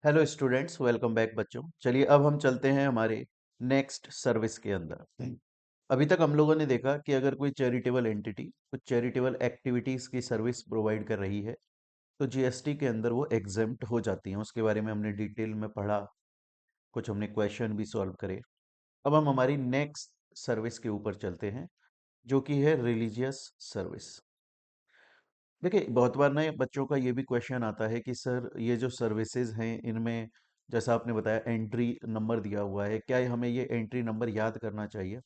Hello students, welcome back बच्चों। चलिए अब हम चलते हैं हमारे नेक्स्ट सर्विस के अंदर। अभी तक हम लोगों ने देखा कि अगर कोई चैरिटेबल एंटिटी कुछ चैरिटेबल एक्टिविटीज की सर्विस प्रोवाइड कर रही है तो जीएसटी के अंदर वो एग्जेम्प्ट हो जाती हैं। उसके बारे में हमने डिटेल में पढ़ा, कुछ हमने क्वेश्चन भी सॉल्व करे। अब हम हमारी नेक्स्ट सर्विस के ऊपर चलते हैं, जो कि है रिलीजियस सर्विस। देखिए, बहुत बार ना ये बच्चों का ये भी क्वेश्चन आता है कि सर ये जो सर्विसेज हैं इनमें, जैसा आपने बताया एंट्री नंबर दिया हुआ है, क्या हमें ये एंट्री नंबर याद करना चाहिए?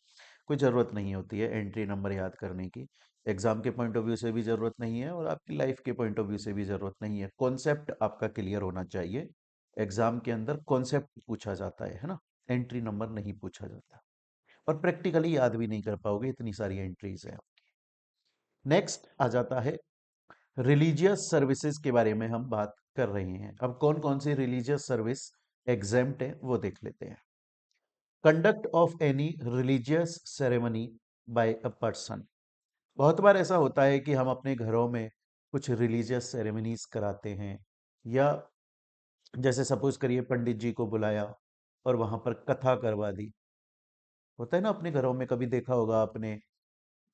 कोई ज़रूरत नहीं होती है एंट्री नंबर याद करने की। एग्ज़ाम के पॉइंट ऑफ व्यू से भी ज़रूरत नहीं है और आपकी लाइफ के पॉइंट ऑफ व्यू से भी ज़रूरत नहीं है। कॉन्सेप्ट आपका क्लियर होना चाहिए। एग्ज़ाम के अंदर कॉन्सेप्ट पूछा जाता है ना, एंट्री नंबर नहीं पूछा जाता। और प्रैक्टिकली याद भी नहीं कर पाओगे, इतनी सारी एंट्रीज हैं। नेक्स्ट आ जाता है रिलीजियस सर्विसेज के बारे में हम बात कर रहे हैं। अब कौन कौन सी रिलीजियस सर्विस एग्जेम्प्ट है वो देख लेते हैं। Conduct of any religious ceremony by a person. बहुत बार ऐसा होता है कि हम अपने घरों में कुछ रिलीजियस सेरेमनीज कराते हैं, या जैसे सपोज करिए पंडित जी को बुलाया और वहां पर कथा करवा दी। होता है ना, अपने घरों में कभी देखा होगा आपने,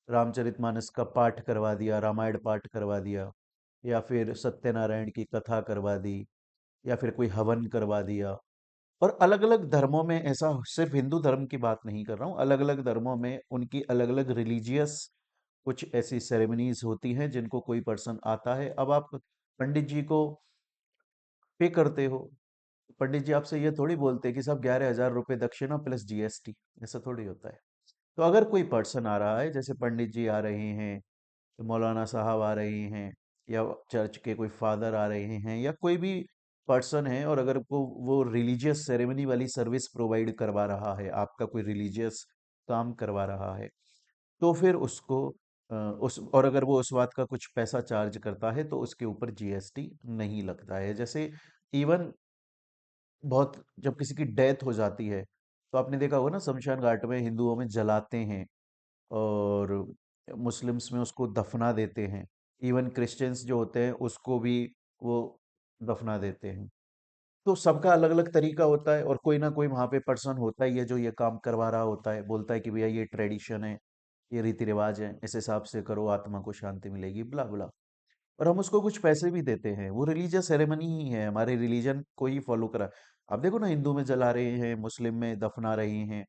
रामचरितमानस का पाठ करवा दिया, रामायण पाठ करवा दिया, या फिर सत्यनारायण की कथा करवा दी, या फिर कोई हवन करवा दिया। और अलग अलग धर्मों में ऐसा, सिर्फ हिंदू धर्म की बात नहीं कर रहा हूँ, अलग अलग धर्मों में उनकी अलग अलग रिलीजियस कुछ ऐसी सेरेमनीज होती हैं जिनको कोई पर्सन आता है। अब आप पंडित जी को पे करते हो, पंडित जी आपसे ये थोड़ी बोलते कि साहब 11,000 रुपये दक्षिणा प्लस जीएसटी। ऐसा थोड़ी होता है। तो अगर कोई पर्सन आ रहा है, जैसे पंडित जी आ रहे हैं, तो मौलाना साहब आ रहे हैं, या चर्च के कोई फादर आ रहे हैं, या कोई भी पर्सन है, और अगर वो रिलीजियस सेरेमनी वाली सर्विस प्रोवाइड करवा रहा है, आपका कोई रिलीजियस काम करवा रहा है, तो फिर उसको उस और अगर वो उस बात का कुछ पैसा चार्ज करता है तो उसके ऊपर जीएसटी नहीं लगता है। जैसे इवन बहुत, जब किसी की डेथ हो जाती है तो आपने देखा होगा ना, शमशान घाट में हिंदुओं में जलाते हैं, और मुस्लिम्स में उसको दफना देते हैं। इवन क्रिश्चियंस जो होते हैं उसको भी वो दफना देते हैं। तो सबका अलग अलग तरीका होता है, और कोई ना कोई वहाँ पे पर्सन होता ही है जो ये काम करवा रहा होता है, बोलता है कि भैया ये ट्रेडिशन है, ये रीति रिवाज है, इस हिसाब से करो, आत्मा को शांति मिलेगी, बुला बुला। और हम उसको कुछ पैसे भी देते हैं। वो रिलीजियस सेरेमनी ही है, हमारे रिलीजन को ही फॉलो करा। आप देखो ना, हिंदू में जला रहे हैं, मुस्लिम में दफना रहे हैं।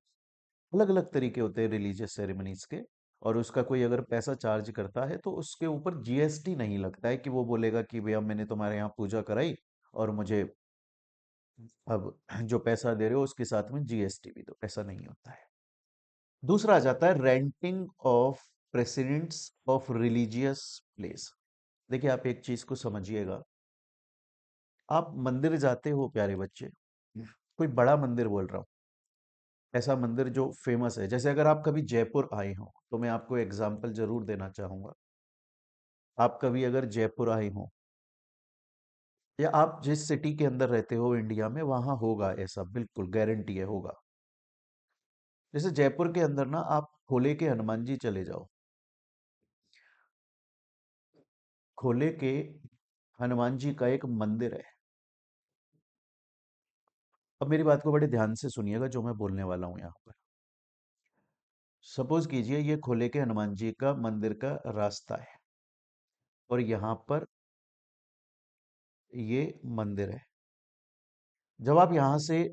अलग अलग तरीके होते हैं रिलीजियस सेरेमनीज के। और उसका कोई अगर पैसा चार्ज करता है तो उसके ऊपर जीएसटी नहीं लगता है, कि वो बोलेगा कि भैया मैंने तुम्हारे यहाँ पूजा कराई और मुझे अब जो पैसा दे रहे हो उसके साथ में जीएसटी भी दो। ऐसा नहीं होता है। दूसरा आ जाता है renting of presidents of religious place. देखिए, आप एक चीज को समझिएगा। आप मंदिर जाते हो प्यारे बच्चे, कोई बड़ा मंदिर बोल रहा हूँ, ऐसा मंदिर जो फेमस है। जैसे अगर आप कभी जयपुर आए हो तो मैं आपको एग्जाम्पल जरूर देना चाहूंगा। आप कभी अगर जयपुर आए हो, या आप जिस सिटी के अंदर रहते हो इंडिया में, वहां होगा ऐसा, बिल्कुल गारंटी है होगा। जैसे जयपुर के अंदर ना, आप खोले के हनुमान जी चले जाओ। खोले के हनुमान जी का एक मंदिर है। अब मेरी बात को बड़े ध्यान से सुनिएगा जो मैं बोलने वाला हूँ यहाँ पर। सपोज कीजिए ये खोले के हनुमान जी का मंदिर का रास्ता है, और यहाँ पर ये मंदिर है। जब आप यहाँ से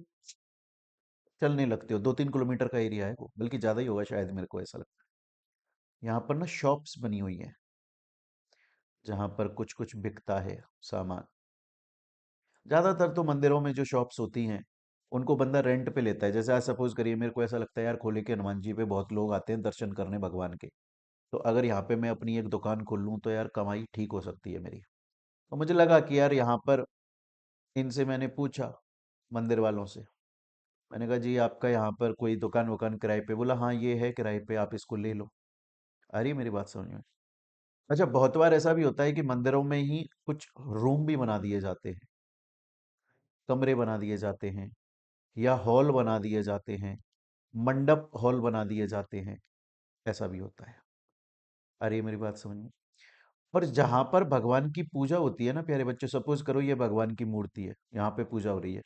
चलने लगते हो, 2-3 किलोमीटर का एरिया है वो, बल्कि ज़्यादा ही होगा शायद, मेरे को ऐसा लगता है। यहाँ पर ना शॉप्स बनी हुई हैं, जहाँ पर कुछ कुछ बिकता है सामान। ज़्यादातर तो मंदिरों में जो शॉप्स होती हैं उनको बंदा रेंट पे लेता है। जैसे आज सपोज करिए, मेरे को ऐसा लगता है यार, खोले के हनुमान जी पे बहुत लोग आते हैं दर्शन करने भगवान के, तो अगर यहाँ पे मैं अपनी एक दुकान खोल लूँ तो यार कमाई ठीक हो सकती है मेरी। तो मुझे लगा कि यार यहाँ पर, इनसे मैंने पूछा, मंदिर वालों से, मैंने कहा जी आपका यहाँ पर कोई दुकान वुकान किराए पे? बोला हाँ ये है किराए पे, आप इसको ले लो। आ रही है मेरी बात समझ में? अच्छा, बहुत बार ऐसा भी होता है कि मंदिरों में ही कुछ रूम भी बना दिए जाते हैं, कमरे बना दिए जाते हैं, या हॉल बना दिए जाते हैं, मंडप हॉल बना दिए जाते हैं। ऐसा भी होता है। आ रही है मेरी बात समझ में? पर जहां पर भगवान की पूजा होती है ना प्यारे बच्चों, सपोज करो ये भगवान की मूर्ति है, यहाँ पे पूजा हो रही है,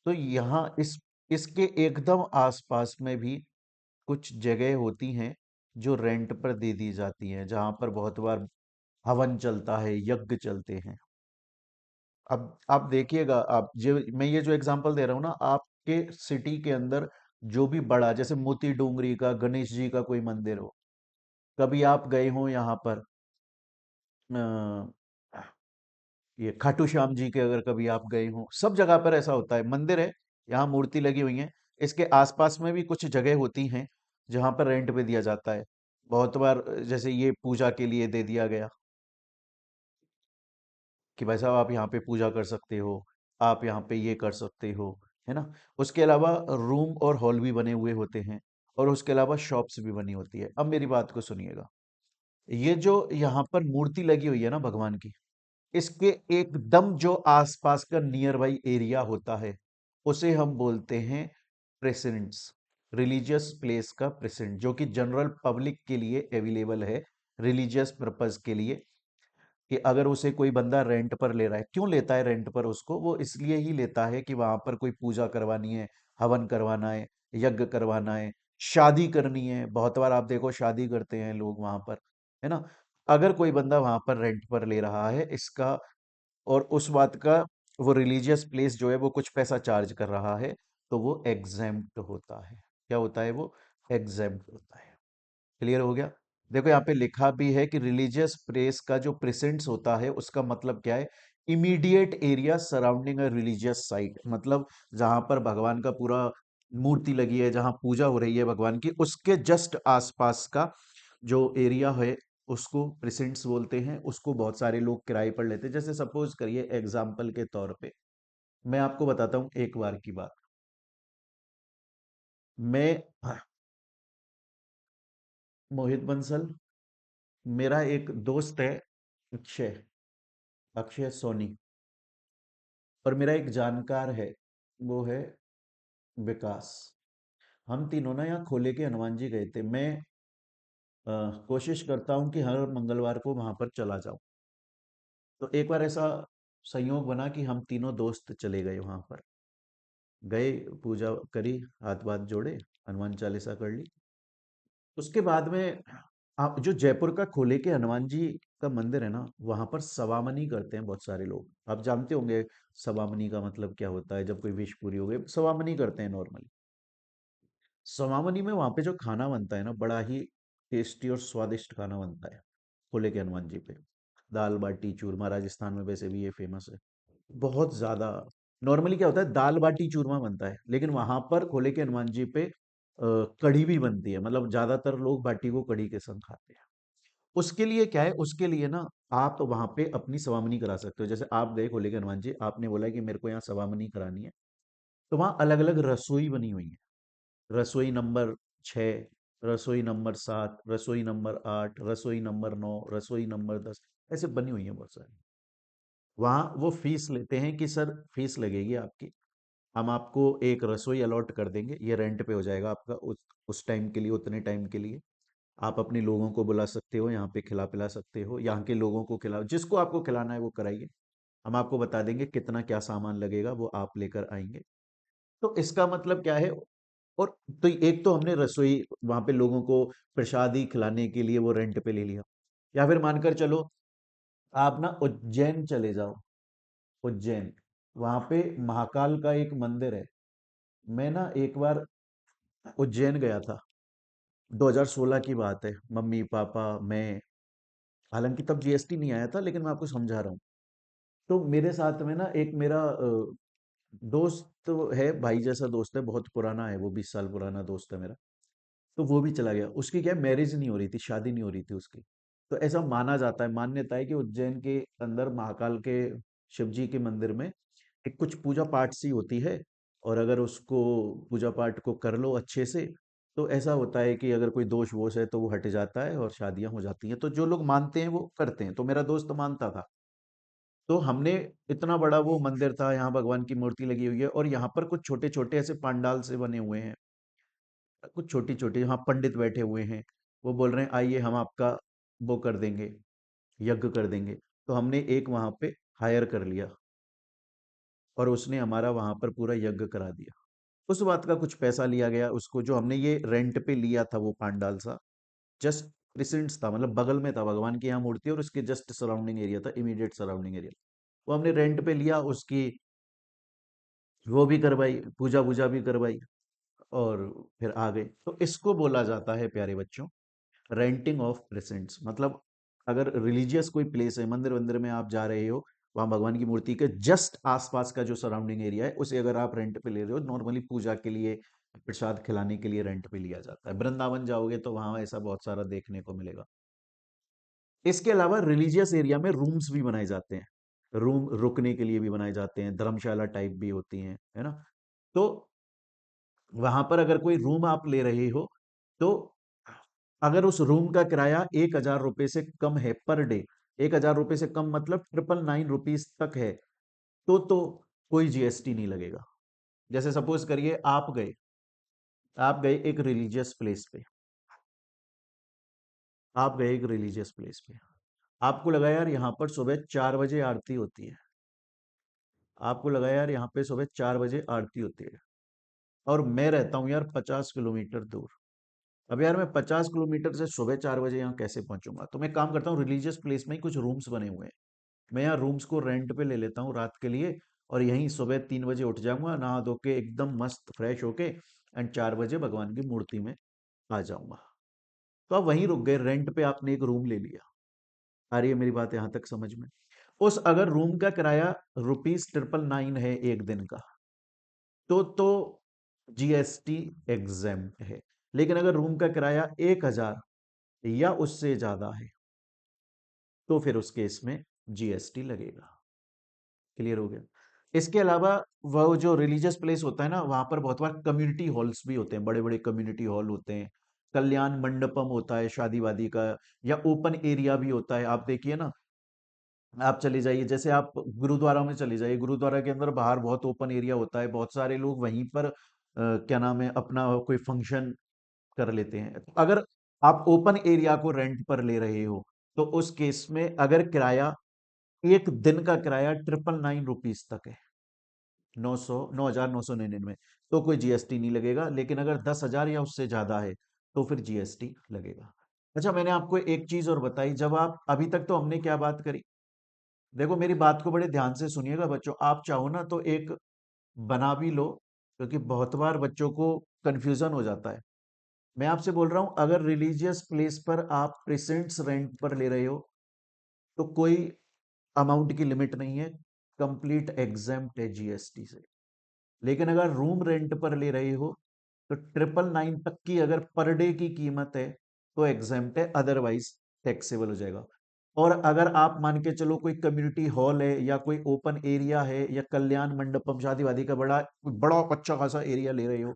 तो यहाँ इसके एकदम आसपास में भी कुछ जगह होती हैं जो रेंट पर दे दी जाती हैं, जहां पर बहुत बार हवन चलता है, यज्ञ चलते हैं। अब आप देखिएगा, आप जो मैं ये जो एग्जांपल दे रहा हूँ ना, आपके सिटी के अंदर जो भी बड़ा, जैसे मोती डोंगरी का गणेश जी का कोई मंदिर हो, कभी आप गए हो यहाँ पर ये खाटू श्याम जी के, अगर कभी आप गए हो, सब जगह पर ऐसा होता है, मंदिर है, यहाँ मूर्ति लगी हुई है, इसके आसपास में भी कुछ जगह होती हैं जहां पर रेंट पे दिया जाता है। बहुत बार जैसे ये पूजा के लिए दे दिया गया कि भाई साहब आप यहाँ पे पूजा कर सकते हो, आप यहाँ पे ये कर सकते हो, है ना। उसके अलावा रूम और हॉल भी बने हुए होते हैं, और उसके अलावा शॉप्स भी बनी होती है। अब मेरी बात को सुनिएगा, ये जो यहाँ पर मूर्ति लगी हुई है ना भगवान की, इसके एकदम जो आसपास का नियर बाई एरिया होता है, उसे हम बोलते हैं प्रेसिडेंट्स, रिलीजियस प्लेस का प्रेसिडेंट, जो कि जनरल पब्लिक के लिए अवेलेबल है, रिलीजियस पर्पस के लिए। कि अगर उसे कोई बंदा रेंट पर ले रहा है, क्यों लेता है रेंट पर उसको, वो इसलिए ही लेता है कि वहां पर कोई पूजा करवानी है, हवन करवाना है, यज्ञ करवाना है, शादी करनी है। बहुत बार आप देखो शादी करते हैं लोग वहां पर, है ना। अगर कोई बंदा वहां पर रेंट पर ले रहा है इसका, और उस बात का वो रिलीजियस प्लेस जो है वो कुछ पैसा चार्ज कर रहा है, तो वो एग्जेम्प्ट होता है। क्या होता है वो? एग्जेम्प्ट होता है। क्लियर हो गया? देखो यहाँ पे लिखा भी है कि रिलीजियस प्लेस का जो प्रेसेंस होता है उसका मतलब क्या है? Immediate area surrounding a religious site, मतलब जहां पर भगवान का पूरा मूर्ति लगी है, जहां पूजा हो रही है भगवान की, उसके जस्ट आसपास का जो एरिया है उसको प्रेसेंट्स बोलते हैं। उसको बहुत सारे लोग किराए पर लेते हैं। जैसे सपोज करिए एग्जाम्पल के तौर पे मैं आपको बताता हूँ एक बार की बात। मैं मोहित बंसल, मेरा एक दोस्त है अक्षय, अक्षय सोनी, और मेरा एक जानकार है, वो है विकास। हम तीनों ना यहाँ खोले के हनुमान जी गए थे। मैं कोशिश करता हूँ कि हर मंगलवार को वहां पर चला जाऊं। तो एक बार ऐसा संयोग बना कि हम तीनों दोस्त चले गए वहां पर, गए, पूजा करी, हाथ बात जोड़े, हनुमान चालीसा कर ली। उसके बाद में आप जो जयपुर का खोले के हनुमान जी का मंदिर है ना, वहां पर सवामनी करते हैं बहुत सारे लोग। आप जानते होंगे सवामनी का मतलब क्या होता है, जब कोई विश पूरी हो गई सवामनी करते हैं नॉर्मली। सवामनी में वहां पे जो खाना बनता है ना, बड़ा ही टेस्टी और स्वादिष्ट खाना बनता है खोले के हनुमान जी पे। दाल बाटी चूरमा, राजस्थान में वैसे भी ये फेमस है बहुत ज्यादा। नॉर्मली क्या होता है, दाल बाटी चूरमा बनता है, लेकिन वहां पर खोले के हनुमान जी पे कढ़ी भी बनती है, मतलब ज्यादातर लोग बाटी को कढ़ी के संग खाते हैं। उसके लिए क्या है, उसके लिए ना आप तो वहां पे अपनी सवामनी करा सकते हो। जैसे आप गए खोले के हनुमान जी, आपने बोला कि मेरे को यहाँ सवामनी करानी है, तो वहां अलग अलग रसोई बनी हुई है। रसोई नंबर 6, रसोई नंबर 7, रसोई नंबर 8, रसोई नंबर 9, रसोई नंबर 10, ऐसे बनी हुई है बहुत सारी। वहाँ वो फीस लेते हैं कि सर फीस लगेगी आपकी, हम आपको एक रसोई अलॉट कर देंगे, ये रेंट पे हो जाएगा आपका उस टाइम के लिए, उतने टाइम के लिए। आप अपने लोगों को बुला सकते हो, यहाँ पे खिला पिला सकते हो, यहाँ के लोगों को खिलाओ, जिसको आपको खिलाना है वो कराइए। हम आपको बता देंगे कितना क्या सामान लगेगा, वो आप लेकर आएंगे। तो इसका मतलब क्या है? और तो एक तो हमने रसोई वहां पे लोगों को प्रसादी खिलाने के लिए वो रेंट पे ले लिया। या फिर मानकर चलो आप ना उज्जैन चले जाओ, उज्जैन, वहां पे महाकाल का एक मंदिर है। मैं ना एक बार उज्जैन गया था, 2016 की बात है, मम्मी पापा मैं, हालांकि तब जीएसटी नहीं आया था, लेकिन मैं आपको समझा रहा हूँ। तो मेरे साथ में ना एक मेरा दोस्त तो है, भाई जैसा दोस्त है, बहुत पुराना है वो, 20 साल पुराना दोस्त है मेरा। तो वो भी चला गया। उसकी क्या मैरिज नहीं हो रही थी, शादी नहीं हो रही थी उसकी। तो ऐसा माना जाता है, मान्यता है कि उज्जैन के अंदर महाकाल के शिव जी के मंदिर में एक कुछ पूजा पाठ सी होती है, और अगर उसको पूजा पाठ को कर लो अच्छे से, तो ऐसा होता है कि अगर कोई दोष वोष है तो वो हट जाता है और शादियां हो जाती हैं। तो जो लोग मानते हैं वो करते हैं। तो मेरा दोस्त मानता था। तो हमने, इतना बड़ा वो मंदिर था, यहाँ भगवान की मूर्ति लगी हुई है, और यहाँ पर कुछ छोटे छोटे ऐसे पंडाल से बने हुए हैं, कुछ छोटी छोटी, यहाँ पंडित बैठे हुए हैं, वो बोल रहे हैं आइए हम आपका वो कर देंगे, यज्ञ कर देंगे। तो हमने एक वहां पे हायर कर लिया और उसने हमारा वहां पर पूरा यज्ञ करा दिया। उस बात का कुछ पैसा लिया गया, उसको जो हमने ये रेंट पे लिया था वो पांडाल सा, जस्ट प्रेजेंट्स था, मतलब बगल में था भगवान की यहाँ मूर्ति और उसके जस्ट सराउंडिंग एरिया था, इमीडिएट सराउंडिंग एरिया। वो हमने रेंट पे लिया, उसकी वो भी करवाई, पूजा वूजा भी करवाई और फिर आ गए। तो इसको बोला जाता है प्यारे बच्चों रेंटिंग ऑफ प्रेजेंट्स। मतलब अगर रिलीजियस कोई प्लेस है, मंदिर वंदिर में आप जा रहे हो, वहां भगवान की मूर्ति के जस्ट आसपास का जो सराउंडिंग एरिया है उसे अगर आप रेंट पे ले रहे हो, नॉर्मली पूजा के लिए, प्रसाद खिलाने के लिए रेंट पे लिया जाता है। वृंदावन जाओगे तो वहां ऐसा बहुत सारा देखने को मिलेगा। इसके अलावा रिलीजियस एरिया में रूम्स भी बनाए जाते हैं, रूम रुकने के लिए भी बनाए जाते हैं, धर्मशाला टाइप भी होती हैं, है ना। तो वहां पर अगर कोई रूम आप ले रहे हो, तो अगर उस रूम का किराया 1,000 रुपए से कम है पर डे, 1,000 रुपए से कम मतलब 999 रुपीज तक है, तो कोई जीएसटी नहीं लगेगा। जैसे सपोज करिए आप गए एक रिलीजियस प्लेस पे, आप गए एक रिलीजियस प्लेस पे, आपको लगा यार यहाँ पर सुबह 4 बजे आरती होती है, आपको लगा यार यहाँ पे सुबह 4 बजे आरती होती है, और मैं रहता हूँ यार 50 किलोमीटर दूर। अब यार मैं 50 किलोमीटर से सुबह 4 बजे यहाँ कैसे पहुंचूंगा? तो मैं काम करता हूँ, रिलीजियस प्लेस में ही कुछ रूम्स बने हुए हैं, मैं यहाँ रूम्स को रेंट पे ले लेता हूँ रात के लिए, और यहीं सुबह 3 बजे उठ जाऊंगा, नहा धो के एकदम मस्त फ्रेश होके, एंड 4 बजे भगवान की मूर्ति में आ जाऊंगा। तो आप वहीं रुक गए, रेंट पे आपने एक रूम ले लिया। आ रही है मेरी बात यहाँ तक समझ में? उस अगर रूम का किराया ₹999 है एक दिन का, तो जीएसटी एग्जेम्प्ट है। लेकिन अगर रूम का किराया 1,000 या उससे ज्यादा है, तो फिर उस केस में जीएसटी लगेगा। क्लियर हो गया? इसके अलावा वो जो रिलीजियस प्लेस होता है ना, वहां पर बहुत बार कम्युनिटी हॉल्स भी होते हैं, बड़े बड़े कम्युनिटी हॉल होते हैं, कल्याण मंडपम होता है शादी वादी का, या ओपन एरिया भी होता है। आप देखिए ना, आप चले जाइए, जैसे आप गुरुद्वारा में चले जाइए, गुरुद्वारा के अंदर बाहर बहुत ओपन एरिया होता है, बहुत सारे लोग वहीं पर क्या नाम है, अपना कोई फंक्शन कर लेते हैं। तो अगर आप ओपन एरिया को रेंट पर ले रहे हो, तो उस केस में अगर किराया, एक दिन का किराया 999 रुपीज तक है, 9,999, तो कोई जीएसटी नहीं लगेगा। लेकिन अगर 10,000 या उससे ज्यादा है, तो फिर जीएसटी लगेगा। अच्छा, मैंने आपको एक चीज और बताई, जब आप अभी तक तो हमने क्या बात करी, देखो मेरी बात को बड़े ध्यान से सुनिएगा बच्चों, आप चाहो ना तो एक बना भी लो, क्योंकि बहुत बार बच्चों को कंफ्यूजन हो जाता है। मैं आपसे बोल रहा हूं, अगर रिलीजियस प्लेस पर आप प्रेजेंट्स रेंट पर ले रहे हो, तो कोई अमाउंट की लिमिट नहीं है, कंप्लीट एग्जेम्प्ट है जीएसटी से। लेकिन अगर रूम रेंट पर ले रहे हो, तो 999 तक की अगर पर डे की कीमत है, तो एग्जेम्प्ट है, अदरवाइज टैक्सेबल हो जाएगा। और अगर आप मान के चलो कोई कम्युनिटी हॉल है या कोई ओपन एरिया है या कल्याण मंडपम शादी वादी का बड़ा बड़ा अच्छा खासा एरिया ले रहे हो,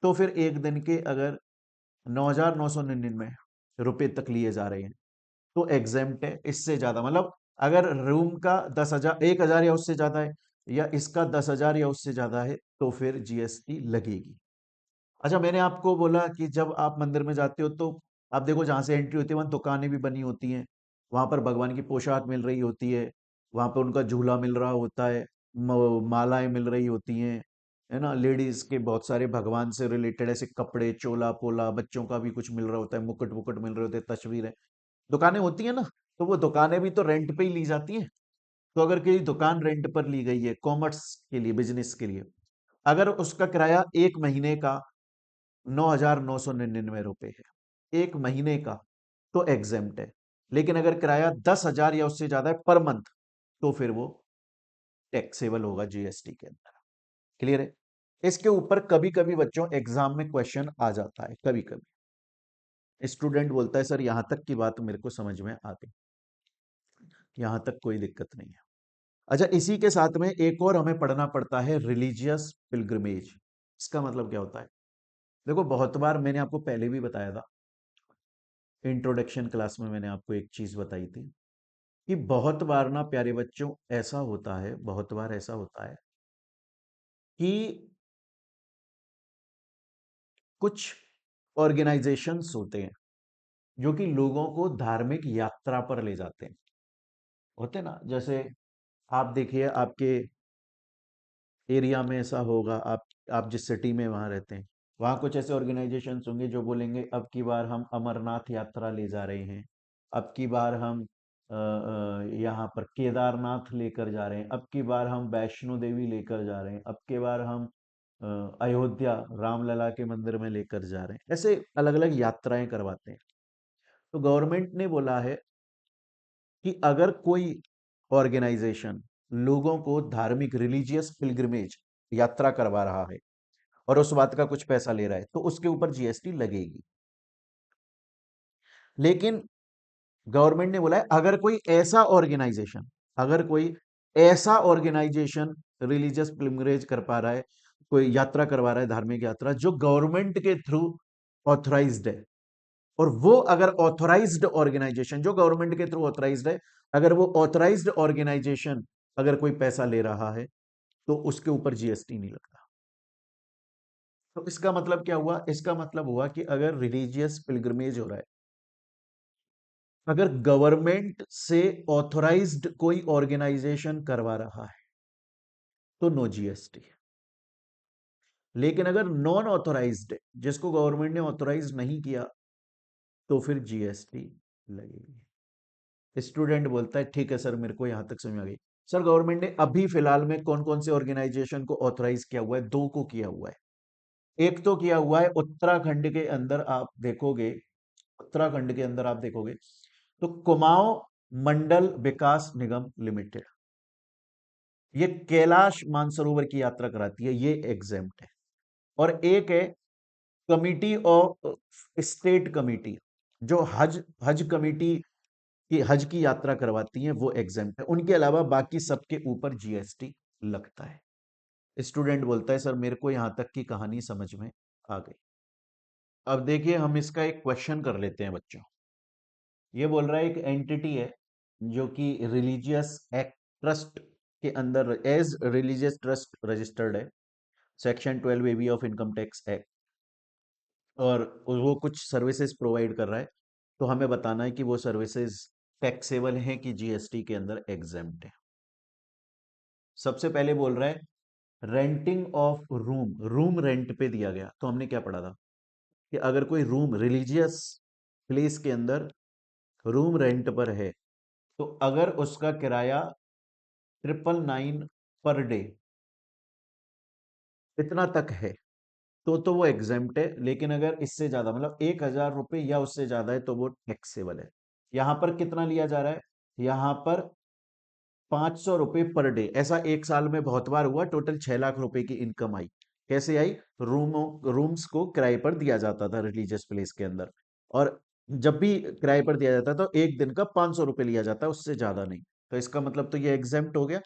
तो फिर एक दिन के अगर 9,999 रुपए तक लिए जा रहे हैं, तो एग्जेम्प्ट है। इससे ज्यादा मतलब अगर रूम का 10,000, 1,000 या उससे ज्यादा है, या इसका 10,000 या उससे ज्यादा है, तो फिर जीएसटी लगेगी। अच्छा, मैंने आपको बोला कि जब आप मंदिर में जाते हो, तो आप देखो जहां से एंट्री होती है वहां दुकानें भी बनी होती हैं, वहां पर भगवान की पोशाक मिल रही होती है, वहां पर उनका झूला मिल रहा होता है, मालाएं मिल रही होती हैं, है ना। लेडीज के बहुत सारे भगवान से रिलेटेड ऐसे कपड़े, चोला पोला, बच्चों का भी कुछ मिल रहा होता है, मुकुट वुकुट मिल रहे होते हैं, तस्वीरें, दुकानें होती है ना। तो वो दुकानें भी तो रेंट पे ही ली जाती हैं। तो अगर कोई दुकान रेंट पर ली गई है कॉमर्स के लिए, बिजनेस के लिए, अगर उसका किराया एक महीने का 9,999 रुपए है, एक महीने का, तो एग्जेम्प्ट है। लेकिन अगर किराया 10,000 या उससे ज्यादा है पर मंथ, तो फिर वो टैक्सेबल होगा जीएसटी के अंदर। क्लियर है? इसके ऊपर कभी कभी बच्चों एग्जाम में क्वेश्चन आ जाता है, कभी कभी स्टूडेंट बोलता है सर यहाँ तक की बात मेरे को समझ में आ गई, यहाँ तक कोई दिक्कत नहीं है। अच्छा, इसी के साथ में एक और हमें पढ़ना पड़ता है, रिलीजियस पिलग्रिमेज। इसका मतलब क्या होता है? देखो बहुत बार मैंने आपको पहले भी बताया था, इंट्रोडक्शन क्लास में मैंने आपको एक चीज बताई थी, कि बहुत बार ना प्यारे बच्चों ऐसा होता है, बहुत बार ऐसा होता है कि कुछ ऑर्गेनाइजेशंस होते हैं जो कि लोगों को धार्मिक यात्रा पर ले जाते हैं। होते ना, जैसे आप देखिए आपके एरिया में ऐसा होगा, आप जिस सिटी में वहाँ रहते हैं, वहाँ कुछ ऐसे ऑर्गेनाइजेशंस होंगे जो बोलेंगे अब की बार हम अमरनाथ यात्रा ले जा रहे हैं, अब की बार हम यहाँ पर केदारनाथ लेकर जा रहे हैं, अब की बार हम वैष्णो देवी लेकर जा रहे हैं, अब की बार हम अयोध्या रामलला के मंदिर में लेकर जा रहे हैं, ऐसे अलग अलग यात्राएं करवाते हैं। तो गवर्नमेंट ने बोला है कि अगर कोई ऑर्गेनाइजेशन लोगों को धार्मिक रिलीजियस पिलग्रिमेज यात्रा करवा रहा है और उस बात का कुछ पैसा ले रहा है तो उसके ऊपर जीएसटी लगेगी। लेकिन गवर्नमेंट ने बोला है अगर कोई ऐसा ऑर्गेनाइजेशन रिलीजियस पिलग्रिमेज कर पा रहा है, कोई यात्रा करवा रहा है धार्मिक यात्रा जो गवर्नमेंट के थ्रू ऑथराइज्ड है, और वो अगर ऑथराइज्ड ऑर्गेनाइजेशन जो गवर्नमेंट के थ्रू ऑथराइज्ड है, अगर वो ऑथराइज्ड ऑर्गेनाइजेशन अगर कोई पैसा ले रहा है तो उसके ऊपर जीएसटी नहीं लगता। तो इसका मतलब क्या हुआ? इसका मतलब हुआ कि अगर रिलीजियस पिलग्रिमेज हो रहा है, अगर गवर्नमेंट से ऑथराइज्ड कोई ऑर्गेनाइजेशन करवा रहा है तो नो जीएसटी। लेकिन अगर नॉन ऑथराइज्ड है, जिसको गवर्नमेंट ने ऑथराइज नहीं किया, तो फिर जीएसटी लगेगी। स्टूडेंट बोलता है ठीक है सर, मेरे को यहां तक समझ आ गई। सर गवर्नमेंट ने अभी फिलहाल में कौन कौन से ऑर्गेनाइजेशन को ऑथराइज किया हुआ है? दो को किया हुआ है। एक तो किया हुआ है उत्तराखंड के अंदर, आप देखोगे उत्तराखंड के अंदर आप देखोगे तो कुमाऊं मंडल विकास निगम लिमिटेड, ये कैलाश मानसरोवर की यात्रा कराती है, ये एग्जेम्प्ट है। और एक है कमिटी ऑफ स्टेट कमिटी, जो हज हज कमिटी कि हज की यात्रा करवाती हैं, वो एग्जेम्प्ट है। उनके अलावा बाकी सबके ऊपर जीएसटी लगता है। स्टूडेंट बोलता है सर मेरे को यहां तक की कहानी समझ में आ गई। अब देखिए हम इसका एक क्वेश्चन कर लेते हैं बच्चों। ये बोल रहा है एक एंटिटी है जो कि रिलीजियस एक्ट ट्रस्ट के अंदर एज रिलीजियस ट्रस्ट रजिस्टर्ड है, section 12 A B of income tax act, और वो कुछ सर्विसेज प्रोवाइड कर रहा है। तो हमें बताना है कि वो सर्विसेज टैक्सेबल हैं कि जीएसटी के अंदर एग्जेम्प्ट है। सबसे पहले बोल रहा है renting of room, room rent पे दिया गया। तो हमने क्या पढ़ा था कि अगर कोई रूम रिलीजियस प्लेस के अंदर रूम रेंट पर है, तो अगर उसका किराया 999 पर डे इतना तक है तो वो एग्जेम्प्ट है। लेकिन अगर इससे ज्यादा मतलब 1,000 रुपए या उससे ज्यादा है तो वो टैक्सेबल है। यहां पर कितना लिया जा रहा है? यहां पर 500 रुपए पर डे। ऐसा एक साल में बहुत बार हुआ, टोटल 6 लाख रुपए की इनकम आई। कैसे आई? रूम्स को किराए पर दिया जाता था रिलीजियस प्लेस के अंदर, और जब भी किराए पर दिया जाता तो एक दिन का 500 रुपए लिया जाता, उससे ज्यादा नहीं। तो इसका मतलब तो ये एग्जेम्प्ट हो गया।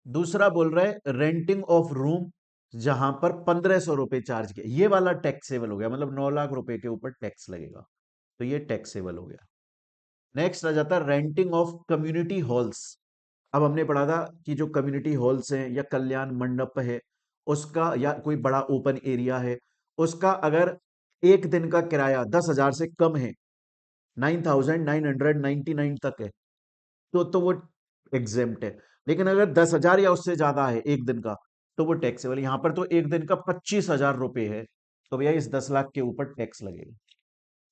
दूसरा बोल रहा है रेंटिंग ऑफ रूम, जहां पर 1,500 रुपए चार्ज किया, ये वाला टैक्सेबल हो गया, मतलब 9 लाख रुपए के ऊपर टैक्स लगेगा, तो ये टैक्सेबल हो गया। नेक्स्ट आ जाता है रेंटिंग ऑफ कम्युनिटी हॉल्स। अब हमने पढ़ा था कि जो कम्युनिटी हॉल्स हैं या कल्याण मंडप है उसका, या कोई बड़ा ओपन एरिया है, उसका अगर एक दिन का किराया 10,000 से कम है, 9,999 तक है, तो वो एग्जेम्प्ट है। लेकिन अगर 10,000 या उससे ज्यादा है एक दिन का, तो वो टैक्सेबल। यहां पर तो एक दिन का 25,000 रुपए है, तो भैया इस 10 लाख के ऊपर टैक्स लगेगा।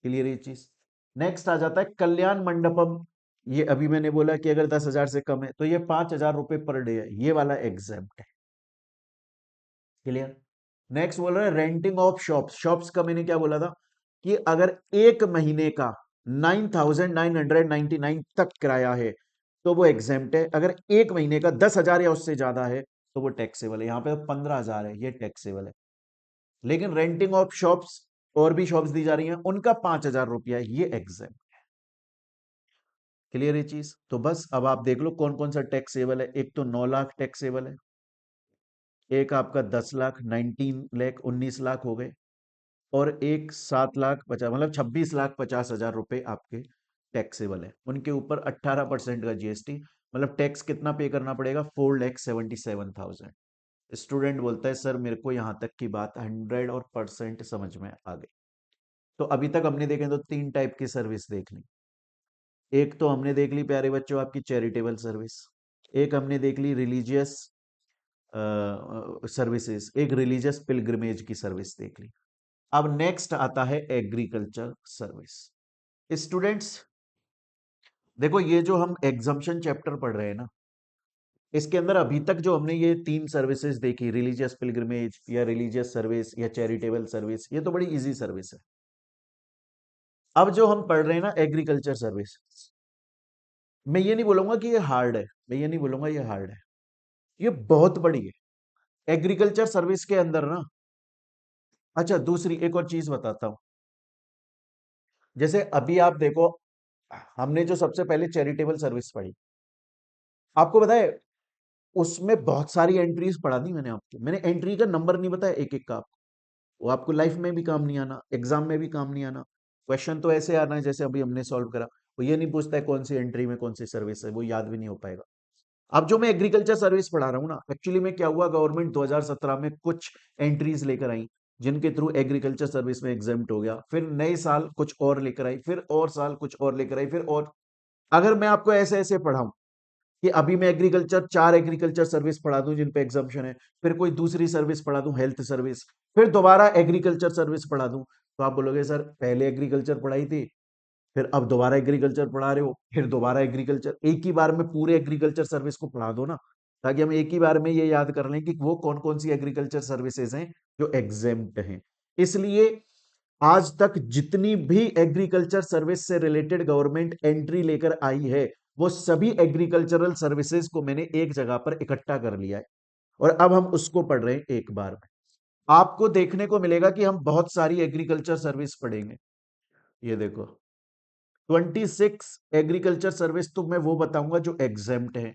क्लियर ये चीज? नेक्स्ट आ जाता है कल्याण मंडपम। ये अभी मैंने बोला कि अगर 10,000 से कम है तो ये 5,000 रुपए पर डे है, ये वाला एग्जेम्प्ट है। क्लियर? नेक्स्ट बोल रहा है रेंटिंग ऑफ शॉप्स। शॉप्स का मैंने क्या बोला था कि अगर एक महीने का 9,999 तक किराया है तो वो एग्जेम्प्ट है। अगर एक महीने का 10,000 या उससे ज्यादा है तो वो टैक्सेबल है। यहां पे 15,000 है, ये टैक्सेबल है। लेकिन रेंटिंग ऑफ शॉप्स, और भी शॉप्स दी जा रही हैं, उनका 5,000 रुपया है, ये एग्जेम्प्ट। क्लियर ये चीज? तो बस अब आप देख लो कौन कौन सा टैक्सेबल है। एक तो 9 लाख टैक्सेबल है, एक आपका 10 लाख, 19 लाख, 19 लाख हो गए, और एक 7,50,000, मतलब 26,50,000 रुपए आपके टैक्सेबल है। उनके ऊपर 18% का जीएसटी, मतलब टैक्स कितना पे करना पड़ेगा? 4,77,000। स्टूडेंट बोलता है सर मेरे को यहां तक की बात 100 और परसेंट समझ में आ गई। तो अभी तक हमने देखें तो तीन टाइप की सर्विस देख ली। एक तो हमने देख ली प्यारे बच्चों आपकी चैरिटेबल सर्विस, एक हमने देख ली रिलीजियस सर्विसेज, एक रिलीजियस पिलग्रिमेज की सर्विस देख ली। अब नेक्स्ट आता है एग्रीकल्चर सर्विस। स्टूडेंट्स देखो, ये जो हम एग्जम्पशन चैप्टर पढ़ रहे हैं ना, इसके अंदर अभी तक जो हमने ये 3 सर्विसेज देखी, रिलीजियस पिलग्रिमेज या रिलीजियस सर्विस या चैरिटेबल सर्विस, ये तो बड़ी इजी सर्विस है। अब जो हम पढ़ रहे हैं ना एग्रीकल्चर सर्विस, मैं ये नहीं बोलूंगा कि ये हार्ड है, मैं ये नहीं बोलूंगा ये हार्ड है, ये बहुत बड़ी है एग्रीकल्चर सर्विस के अंदर ना। अच्छा, दूसरी एक और चीज बताता हूं। जैसे अभी आप देखो, हमने जो सबसे पहले चैरिटेबल सर्विस पढ़ी, आपको बताए उसमें बहुत सारी एंट्रीज पढ़ा दी मैंने आपको, मैंने एंट्री का नंबर नहीं बताया एक एक का आपको। वो आपको लाइफ में भी काम नहीं आना, एग्जाम में भी काम नहीं आना। क्वेश्चन तो ऐसे आना है जैसे अभी हमने सॉल्व करा, वो ये नहीं पूछता है कौन सी एंट्री में कौन सी सर्विस है, वो याद भी नहीं हो पाएगा। अब जो मैं एग्रीकल्चर सर्विस पढ़ा रहा हूँ ना, एक्चुअली में क्या हुआ, गवर्नमेंट 2017 में कुछ एंट्रीज लेकर आई जिनके थ्रू एग्रीकल्चर सर्विस में एग्जाम्प्ट हो गया, फिर नए साल कुछ और लेकर आई, फिर और साल कुछ और लेकर आई, फिर और। अगर मैं आपको ऐसे ऐसे पढ़ाऊं कि अभी मैं एग्रीकल्चर 4 एग्रीकल्चर सर्विस पढ़ा दूं जिन पे एग्जाम्पशन है, फिर कोई दूसरी सर्विस पढ़ा दूं हेल्थ सर्विस, फिर दोबारा एग्रीकल्चर सर्विस पढ़ा दूं, तो आप बोलोगे सर पहले एग्रीकल्चर पढ़ाई थी, फिर अब दोबारा एग्रीकल्चर पढ़ा रहे हो, फिर दोबारा एग्रीकल्चर, एक ही बार में पूरे एग्रीकल्चर सर्विस को पढ़ा दो ना, ताकि हम एक ही बार में ये याद कर लें कि वो कौन कौन सी एग्रीकल्चर सर्विसेज हैं जो एग्जेम्प्ट हैं। इसलिए आज तक जितनी भी एग्रीकल्चर सर्विस से रिलेटेड गवर्नमेंट एंट्री लेकर आई है, वो सभी एग्रीकल्चरल सर्विसेज को मैंने एक जगह पर इकट्ठा कर लिया है, और अब हम उसको पढ़ रहे हैं एक बार में। आपको देखने को मिलेगा कि हम बहुत सारी एग्रीकल्चर सर्विस पढ़ेंगे। ये देखो 26 एग्रीकल्चर सर्विस तो मैं वो बताऊंगा जो एग्जेम्प्ट है,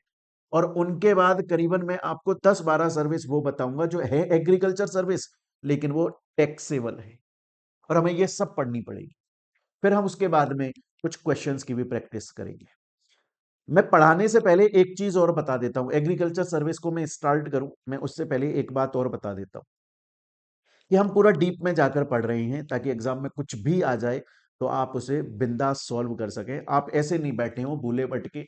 और उनके बाद करीबन मैं आपको 10-12 सर्विस वो बताऊंगा जो है एग्रीकल्चर सर्विस लेकिन वो टैक्सेबल है, और हमें ये सब पढ़नी पड़ेगी। फिर हम उसके बाद में कुछ क्वेश्चंस की भी प्रैक्टिस करेंगे। मैं पढ़ाने से पहले एक चीज और बता देता हूं, एग्रीकल्चर सर्विस को मैं स्टार्ट करूं मैं उससे पहले एक बात और बता देता हूं कि हम पूरा डीप में जाकर पढ़ रहे हैं ताकि एग्जाम में कुछ भी आ जाए तो आप उसे बिंदास सॉल्व कर सकें। आप ऐसे नहीं बैठे हो भूले भटके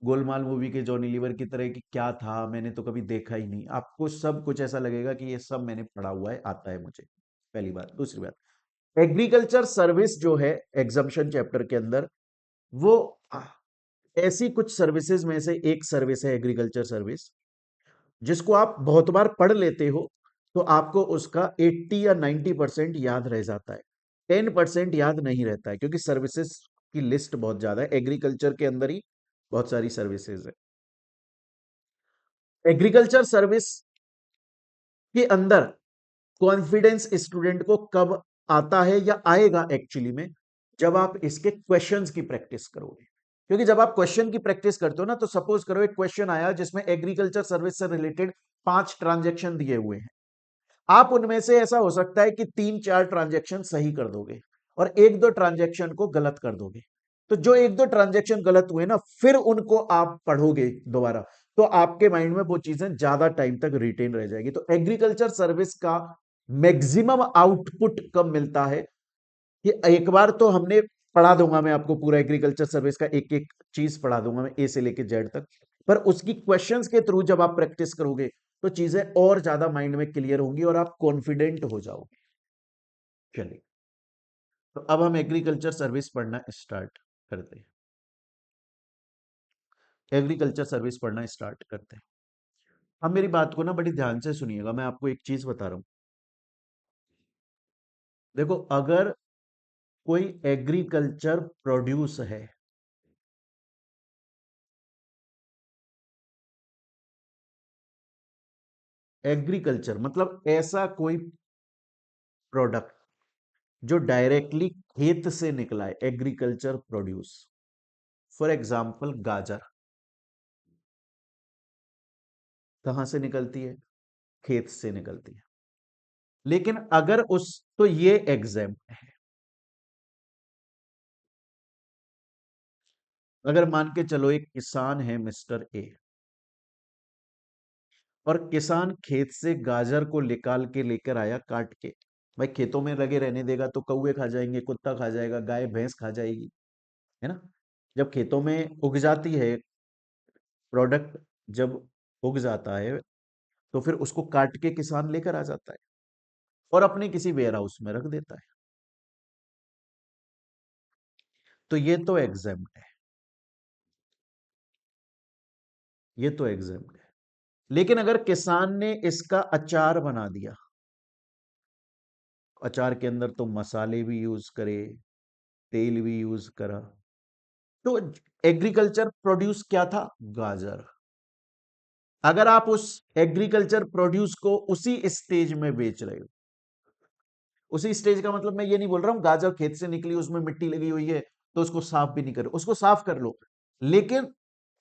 गोलमाल मूवी के जॉनी लीवर की तरह कि क्या था मैंने तो कभी देखा ही नहीं, आपको सब कुछ ऐसा लगेगा कि ये सब मैंने पढ़ा हुआ है, आता है मुझे। पहली बात। दूसरी बात, एग्रीकल्चर सर्विस जो है एग्जाम्पशन चैप्टर के अंदर, वो ऐसी कुछ सर्विसेज में से एक सर्विस है एग्रीकल्चर सर्विस, जिसको आप बहुत बार पढ़ लेते हो तो आपको उसका 80 या 90% याद रह जाता है, 10% याद नहीं रहता है, क्योंकि सर्विसेज की लिस्ट बहुत ज्यादा है, एग्रीकल्चर के अंदर ही बहुत सारी सर्विसेज है। एग्रीकल्चर सर्विस के अंदर कॉन्फिडेंस स्टूडेंट को कब आता है या आएगा एक्चुअली में, जब आप इसके क्वेश्चंस की प्रैक्टिस करोगे। क्योंकि जब आप क्वेश्चन की प्रैक्टिस करते हो ना, तो सपोज करो एक क्वेश्चन आया जिसमें एग्रीकल्चर सर्विस से रिलेटेड 5 ट्रांजेक्शन दिए हुए हैं, आप उनमें से ऐसा हो सकता है कि 3-4 ट्रांजेक्शन सही कर दोगे और 1-2 ट्रांजेक्शन को गलत कर दोगे। तो जो 1-2 ट्रांजेक्शन गलत हुए ना, फिर उनको आप पढ़ोगे दोबारा, तो आपके माइंड में वो चीजें ज्यादा टाइम तक रिटेन रह जाएगी। तो एग्रीकल्चर सर्विस का मैक्सिमम आउटपुट कब मिलता है कि एक बार तो हमने पढ़ा दूंगा मैं आपको पूरा एग्रीकल्चर सर्विस का एक एक चीज पढ़ा दूंगा मैं ए से लेके जेड तक, पर उसकी क्वेश्चंस के थ्रू जब आप प्रैक्टिस करोगे तो चीजें और ज्यादा माइंड में क्लियर होंगी और आप कॉन्फिडेंट हो जाओगे। चलिए, तो अब हम एग्रीकल्चर सर्विस पढ़ना स्टार्ट करते हैं। एग्रीकल्चर सर्विस पढ़ना स्टार्ट करते हैं। अब मेरी बात को ना बड़ी ध्यान से सुनिएगा, मैं आपको एक चीज बता रहा हूं। देखो, अगर कोई एग्रीकल्चर प्रोड्यूस है, एग्रीकल्चर मतलब ऐसा कोई प्रोडक्ट जो डायरेक्टली खेत से निकला है, एग्रीकल्चर प्रोड्यूस। फॉर एग्जाम्पल गाजर कहां से निकलती है? खेत से निकलती है। लेकिन अगर उस तो ये एग्जाम है, अगर मान के चलो एक किसान है मिस्टर ए, और किसान खेत से गाजर को निकाल के लेकर आया काट के। भाई खेतों में लगे रहने देगा तो कौवे खा जाएंगे, कुत्ता खा जाएगा, गाय भैंस खा जाएगी, है ना। जब खेतों में उग जाती है प्रोडक्ट, जब उग जाता है तो फिर उसको काट के किसान लेकर आ जाता है और अपने किसी वेयर हाउस में रख देता है। तो ये तो एग्जेम्प्ट है, ये तो एग्जेम्प्ट है। लेकिन अगर किसान ने इसका अचार बना दिया, अचार के अंदर तो मसाले भी यूज करे, तेल भी यूज करा, तो एग्रीकल्चर प्रोड्यूस क्या था? गाजर। अगर आप उस एग्रीकल्चर प्रोड्यूस को उसी स्टेज में बेच रहे हो, उसी स्टेज का मतलब मैं ये नहीं बोल रहा हूं गाजर खेत से निकली उसमें मिट्टी लगी हुई है तो उसको साफ भी नहीं करो, उसको साफ कर लो, लेकिन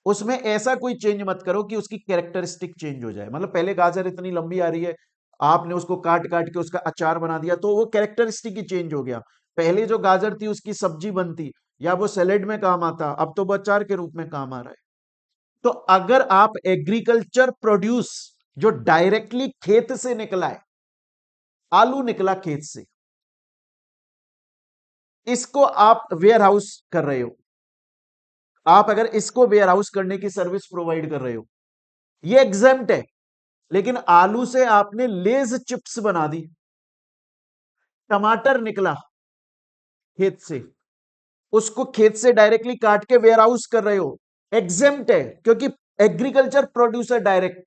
उसमें ऐसा कोई चेंज मत करो कि उसकी कैरेक्टरिस्टिक चेंज हो जाए। मतलब पहले गाजर इतनी लंबी आ रही है, आपने उसको काट काट के उसका अचार बना दिया तो वो कैरेक्टरिस्टिक ही चेंज हो गया। पहले जो गाजर थी उसकी सब्जी बनती या वो सैलेड में काम आता, अब तो वो अचार के रूप में काम आ रहा है। तो अगर आप एग्रीकल्चर प्रोड्यूस जो डायरेक्टली खेत से निकला है, आलू निकला खेत से, इसको आप वेयर हाउस कर रहे हो, आप अगर इसको वेयर हाउस करने की सर्विस प्रोवाइड कर रहे हो, ये एग्जेम्प्ट है। लेकिन आलू से आपने लेज चिप्स बना दी, टमाटर निकला खेत से, उसको खेत से डायरेक्टली काट के वेयर हाउस कर रहे हो, एग्जेम्प्ट है, क्योंकि एग्रीकल्चर प्रोड्यूसर डायरेक्ट।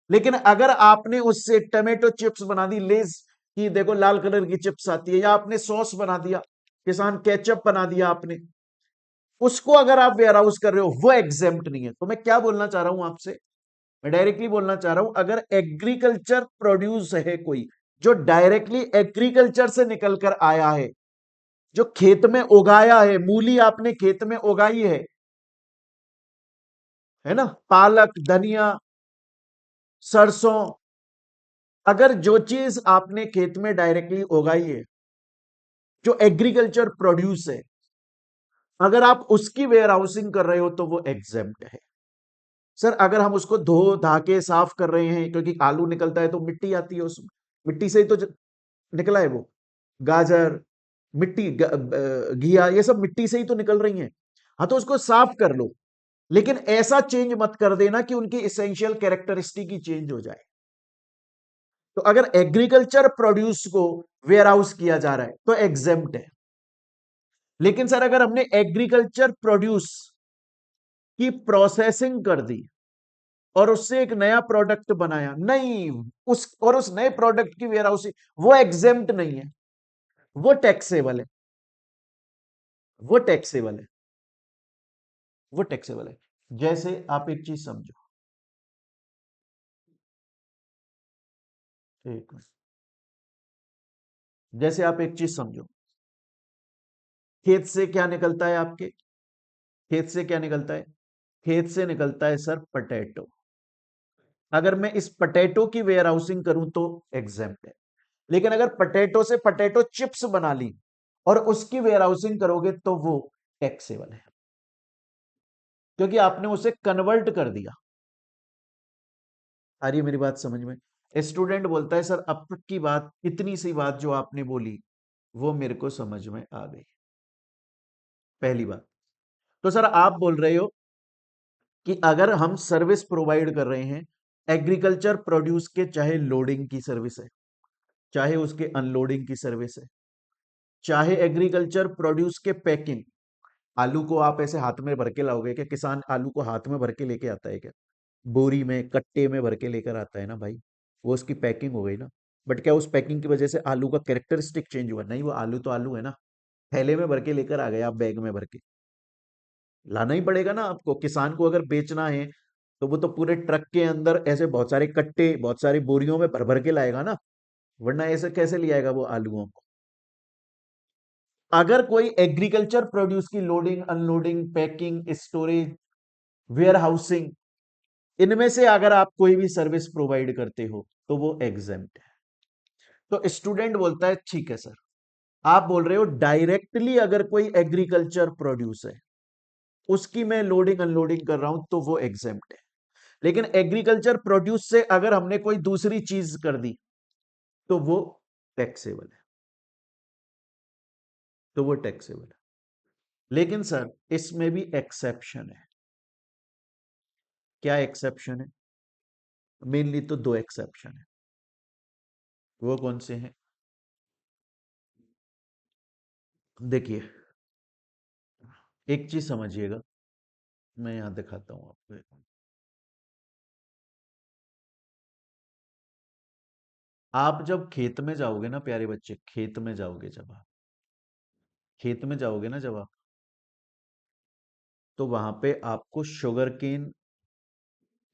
लेकिन अगर आपने उससे टमेटो चिप्स बना दी, लेज की देखो लाल कलर की चिप्स आती है, या आपने सॉस बना दिया, किसान केचप बना दिया आपने, उसको अगर आप वेयर हाउस कर रहे हो, वो एग्जेम्प्ट नहीं है। तो मैं क्या बोलना चाह रहा हूं आपसे, मैं डायरेक्टली बोलना चाह रहा हूं, अगर एग्रीकल्चर प्रोड्यूस है कोई जो डायरेक्टली एग्रीकल्चर से निकल कर आया है, जो खेत में उगाया है, मूली आपने खेत में उगाई है ना, पालक, धनिया, सरसों, अगर जो चीज आपने खेत में डायरेक्टली उगाई है, जो एग्रीकल्चर प्रोड्यूस है, अगर आप उसकी वेयर हाउसिंग कर रहे हो तो वो एग्जेम्प्ट है। सर अगर हम उसको धो धा के साफ कर रहे हैं, क्योंकि आलू निकलता है तो मिट्टी आती है उसमें, मिट्टी से ही तो निकला है वो, गाजर, मिट्टी, घिया, ये सब मिट्टी से ही तो निकल रही हैं। हाँ तो उसको साफ कर लो, लेकिन ऐसा चेंज मत कर देना कि उनकी इसेंशियल कैरेक्टरिस्टिक ही चेंज हो जाए। तो अगर एग्रीकल्चर प्रोड्यूस को वेयर हाउस किया जा रहा है तो एग्जेम्प्ट है। लेकिन सर अगर हमने एग्रीकल्चर प्रोड्यूस की प्रोसेसिंग कर दी और उससे एक नया प्रोडक्ट बनाया, नहीं, उस नए प्रोडक्ट की वेयर हाउसिंग, वो एग्जेम्प्ट नहीं है, वो टैक्सेबल है, वो टैक्सेबल है, वो टैक्सेबल है। जैसे आप एक चीज समझो, एक मिनट, जैसे आप एक चीज समझो, खेत से क्या निकलता है आपके, खेत से क्या निकलता है? खेत से निकलता है सर पटेटो। अगर मैं इस पटेटो की वेयर हाउसिंग करूं तो एग्जेम्प्ट है। लेकिन अगर पटेटो से पटेटो चिप्स बना ली और उसकी वेयर हाउसिंग करोगे तो वो टैक्सेबल है, क्योंकि आपने उसे कन्वर्ट कर दिया। आ रही है मेरी बात समझ में? स्टूडेंट बोलता है सर अब तक की बात, इतनी सी बात जो आपने बोली वो मेरे को समझ में आ गई। पहली बात तो सर आप बोल रहे हो कि अगर हम सर्विस प्रोवाइड कर रहे हैं एग्रीकल्चर प्रोड्यूस के, चाहे लोडिंग की सर्विस है, चाहे उसके अनलोडिंग की सर्विस है, चाहे एग्रीकल्चर प्रोड्यूस के पैकिंग, आलू को आप ऐसे हाथ में भर के लाओगे क्या? किसान आलू को हाथ में भर के लेके आता है क्या? बोरी में, कट्टे में भर के लेकर आता है ना भाई, वो उसकी पैकिंग हो गई ना। बट क्या उस पैकिंग की वजह से आलू का कैरेक्टरिस्टिक चेंज हुआ? नहीं, वो आलू तो आलू है ना। थैले में भर के लेकर आ गए आप, बैग में भर के लाना ही पड़ेगा ना आपको। किसान को अगर बेचना है तो वो तो पूरे ट्रक के अंदर ऐसे बहुत सारे कट्टे, बहुत सारी बोरियों में भर भर के लाएगा ना, वरना ऐसे कैसे ले आएगा वो आलूओं को? अगर कोई एग्रीकल्चर प्रोड्यूस की loading, unloading, packing, storage, warehousing, इनमें से अगर आप कोई भी सर्विस प्रोवाइड करते हो तो वो एग्जेम्प्ट है। तो स्टूडेंट बोलता है ठीक है सर, आप बोल रहे हो डायरेक्टली अगर कोई एग्रीकल्चर प्रोड्यूस है उसकी मैं लोडिंग अनलोडिंग कर रहा हूं तो वो एग्जेम्प्ट है। लेकिन एग्रीकल्चर प्रोड्यूस से अगर हमने कोई दूसरी चीज कर दी तो वो टैक्सेबल है, तो वो टैक्सेबल है। लेकिन सर इसमें भी एक्सेप्शन है। क्या एक्सेप्शन है? मेनली तो दो एक्सेप्शन है। वो कौन से हैं? देखिए, एक चीज समझिएगा, मैं यहां दिखाता हूं आपको। आप जब खेत में जाओगे ना प्यारे बच्चे, खेत में जाओगे, जब आप खेत में जाओगे ना, जब आप, तो वहां पे आपको शुगर केन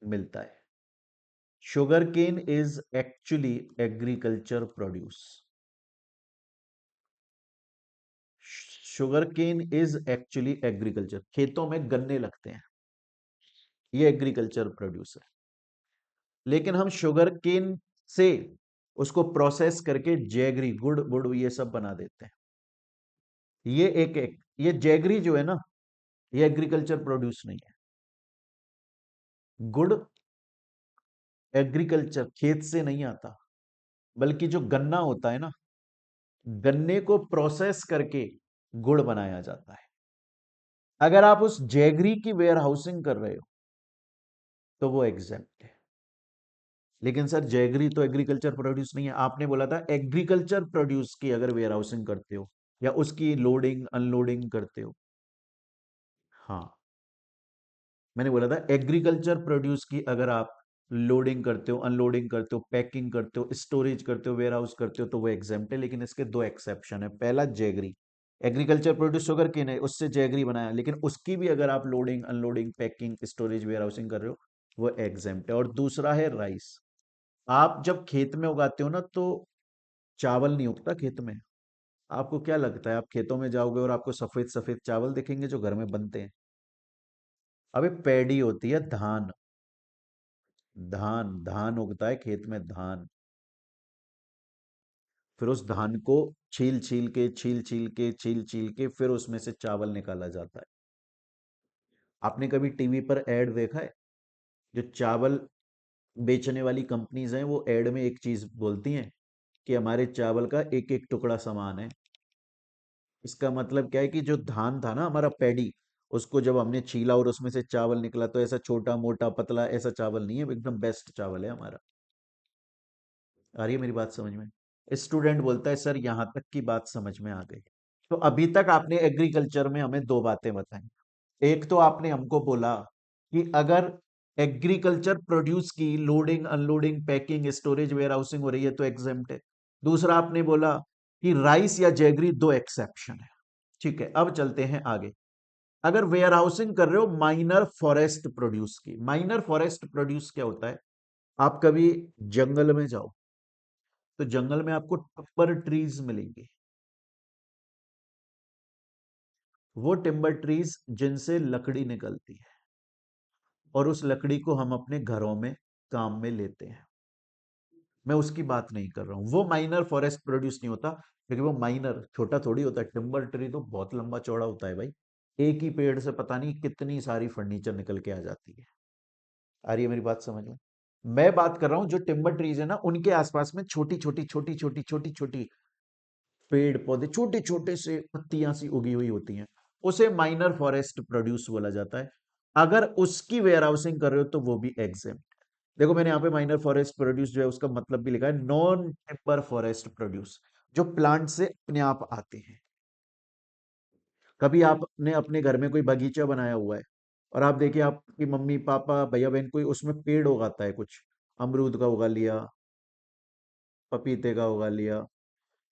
मिलता है। Sugarcane is actually agriculture produce. Sugarcane is actually agriculture, खेतों में गन्ने लगते हैं, ये एग्रीकल्चर प्रोड्यूस है। लेकिन हम शुगर केन से उसको प्रोसेस करके जैगरी, गुड़ गुड़ ये सब बना देते हैं। ये जैगरी जो है ना, ये एग्रीकल्चर प्रोड्यूस नहीं है। गुड़ एग्रीकल्चर खेत से नहीं आता, बल्कि जो गन्ना होता है ना, गन्ने को प्रोसेस करके गुड़ बनाया जाता है। अगर आप उस जैगरी की वेयर हाउसिंग कर रहे हो तो वो एग्जेम्प्ट है। लेकिन सर जैगरी तो एग्रीकल्चर प्रोड्यूस नहीं है। आपने बोला था एग्रीकल्चर प्रोड्यूस की अगर वेयर हाउसिंग करते हो या उसकी लोडिंग अनलोडिंग करते हो। हाँ, मैंने बोला था एग्रीकल्चर प्रोड्यूस की अगर आप लोडिंग करते हो, अनलोडिंग करते हो, पैकिंग करते हो, स्टोरेज करते हो, वेयर हाउस करते हो, तो वो एग्जेम्प्ट है। लेकिन इसके दो एक्सेप्शन है। पहला jaggery, agriculture produce sugarcane है, उससे जैगरी बनाया, लेकिन उसकी भी अगर आप loading unloading packing storage warehousing कर रहे हो, वो एग्जेम्प्ट है। और दूसरा है राइस। आप जब खेत में उगाते हो ना, तो चावल नहीं उगता खेत में। आपको क्या लगता है, आप खेतों में जाओगे और आपको सफेद सफेद चावल दिखेंगे जो घर में बनते हैं? अबे पैडी होती है, धान। धान धान उगता है खेत में, धान। फिर उस धान को छील छील के छील छील के छील छील के फिर उसमें से चावल निकाला जाता है। आपने कभी टीवी पर ऐड देखा है? जो चावल बेचने वाली कंपनीज हैं, वो ऐड में एक चीज बोलती हैं कि हमारे चावल का एक एक टुकड़ा समान है। इसका मतलब क्या है कि जो धान था ना हमारा पैडी, उसको जब हमने छीला और उसमें से चावल निकला, तो ऐसा छोटा मोटा पतला ऐसा चावल नहीं है, एकदम बेस्ट चावल है हमारा। आ रही है मेरी बात समझ में? स्टूडेंट बोलता है सर यहां तक की बात समझ में आ गई। तो अभी तक आपने एग्रीकल्चर में हमें दो बातें बताई। एक तो आपने हमको बोला कि अगर एग्रीकल्चर प्रोड्यूस की loading unloading packing storage warehousing हो रही है तो एग्जेम्प्ट है। दूसरा आपने बोला कि राइस या जैगरी दो एक्सेप्शन है। ठीक है, अब चलते हैं आगे। अगर वेयर हाउसिंग कर रहे हो माइनर फॉरेस्ट प्रोड्यूस की, माइनर फॉरेस्ट प्रोड्यूस क्या होता है? आप कभी जंगल में जाओ, तो जंगल में आपको टिम्बर ट्रीज मिलेंगे। वो टिम्बर ट्रीज जिनसे लकड़ी निकलती है, और उस लकड़ी को हम अपने घरों में काम में लेते हैं। मैं उसकी बात नहीं कर रहा हूं, वो माइनर फॉरेस्ट प्रोड्यूस नहीं होता। क्योंकि वो माइनर छोटा थोड़ी होता है, टिम्बर ट्री तो बहुत लंबा चौड़ा होता है भाई। एक ही पेड़ से पता नहीं कितनी सारी फर्नीचर निकल के आ जाती है। आ रही है मेरी बात समझ में? मैं बात कर रहा हूं जो टिम्बर ट्रीज है ना, उनके आसपास में छोटी छोटी छोटी छोटी छोटी छोटी पेड़ पौधे, छोटे छोटे से पत्तियां सी उगी हुई होती हैं, उसे माइनर फॉरेस्ट प्रोड्यूस बोला जाता है। अगर उसकी वेयर हाउसिंग कर रहे हो तो वो भी एग्जेम्प्ट। देखो मैंने यहाँ पे माइनर फॉरेस्ट प्रोड्यूस जो है उसका मतलब भी लिखा है, नॉन टिम्बर फॉरेस्ट प्रोड्यूस, जो प्लांट से अपने आप आते हैं। कभी आपने अपने घर में कोई बगीचा बनाया हुआ है, और आप देखिए आपकी मम्मी पापा भैया बहन कोई उसमें पेड़ उगाता है, कुछ अमरूद का उगा लिया, पपीते का उगा लिया,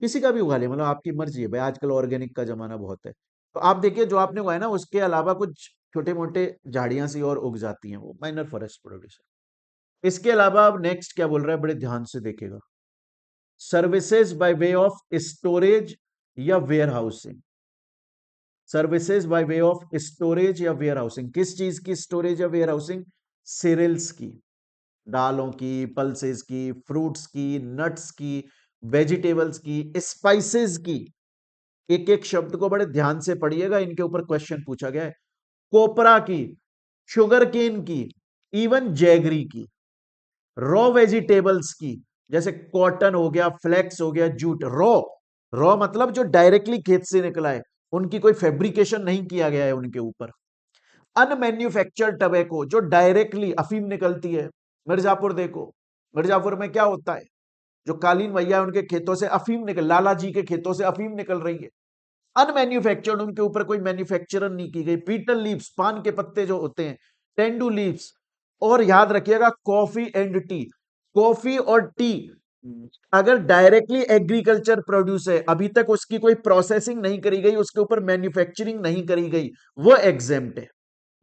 किसी का भी उगा लिया, मतलब आपकी मर्जी है भाई, आजकल ऑर्गेनिक का जमाना बहुत है। तो आप देखिए जो आपने उगाया ना, उसके अलावा कुछ छोटे मोटे झाड़ियां सी और उग जाती हैं, वो माइनर फॉरेस्ट प्रोड्यूस है। इसके अलावा अब नेक्स्ट क्या बोल रहा है, बड़े ध्यान से देखिएगा। Services by way of storage या warehousing. Services by way of storage या वेयर हाउसिंग, किस चीज की स्टोरेज या वेयर हाउसिंग? सीरियल्स की, दालों की, पल्सेस की, फ्रूट्स की, नट्स की, वेजिटेबल्स की, स्पाइसेस की। एक एक शब्द को बड़े ध्यान से पढ़िएगा, इनके ऊपर क्वेश्चन पूछा गया है। कोपरा की, शुगर केन की, इवन जैगरी की, रॉ वेजिटेबल्स की, जैसे कॉटन हो गया, फ्लेक्स हो गया, जूट, रॉ। रॉ मतलब जो डायरेक्टली खेत से निकला है, उनकी कोई फैब्रिकेशन नहीं किया गया है उनके ऊपर। अनमैन्युफैक्चर्ड टबैको, जो डायरेक्टली अफीम निकलती है, मिर्जापुर देखो, मिर्जापुर में क्या होता है, जो कालीन भैया उनके खेतों से अफीम निकल, लाला जी के खेतों से अफीम निकल रही है, अनमैन्युफैक्चर्ड, उनके ऊपर कोई मैन्युफैक्चर नहीं की गई। बीटल लीव्स, पान के पत्ते जो होते हैं, टेंडू लीव्स। और याद रखिएगा कॉफी एंड टी, कॉफी और टी अगर डायरेक्टली एग्रीकल्चर प्रोड्यूस है, अभी तक उसकी कोई प्रोसेसिंग नहीं करी गई, उसके ऊपर मैन्युफैक्चरिंग नहीं करी गई, वो एग्जेम्प्ट है।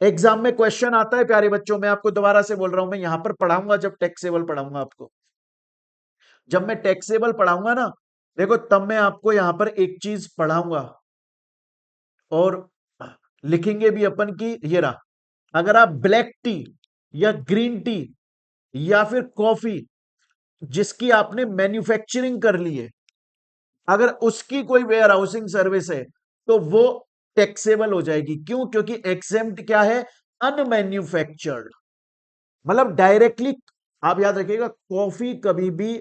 एग्जाम में क्वेश्चन आता है प्यारे बच्चों, मैं आपको दोबारा से बोल रहा हूं, मैं यहां पर पढ़ाऊंगा जब टैक्सेबल पढ़ाऊंगा आपको, जब मैं टैक्सेबल पढ़ाऊंगा ना, देखो तब मैं आपको यहां पर एक चीज पढ़ाऊंगा और लिखेंगे भी अपन की, ये रहा, अगर आप ब्लैक टी या ग्रीन टी या फिर कॉफी जिसकी आपने मैन्युफैक्चरिंग कर ली है, अगर उसकी कोई वेयर हाउसिंग सर्विस है तो वो टैक्सेबल हो जाएगी। क्यों? क्योंकि एग्जेम्प्ट क्या है, अनमैन्युफैक्चर्ड, मतलब डायरेक्टली। आप याद रखिएगा कॉफी कभी भी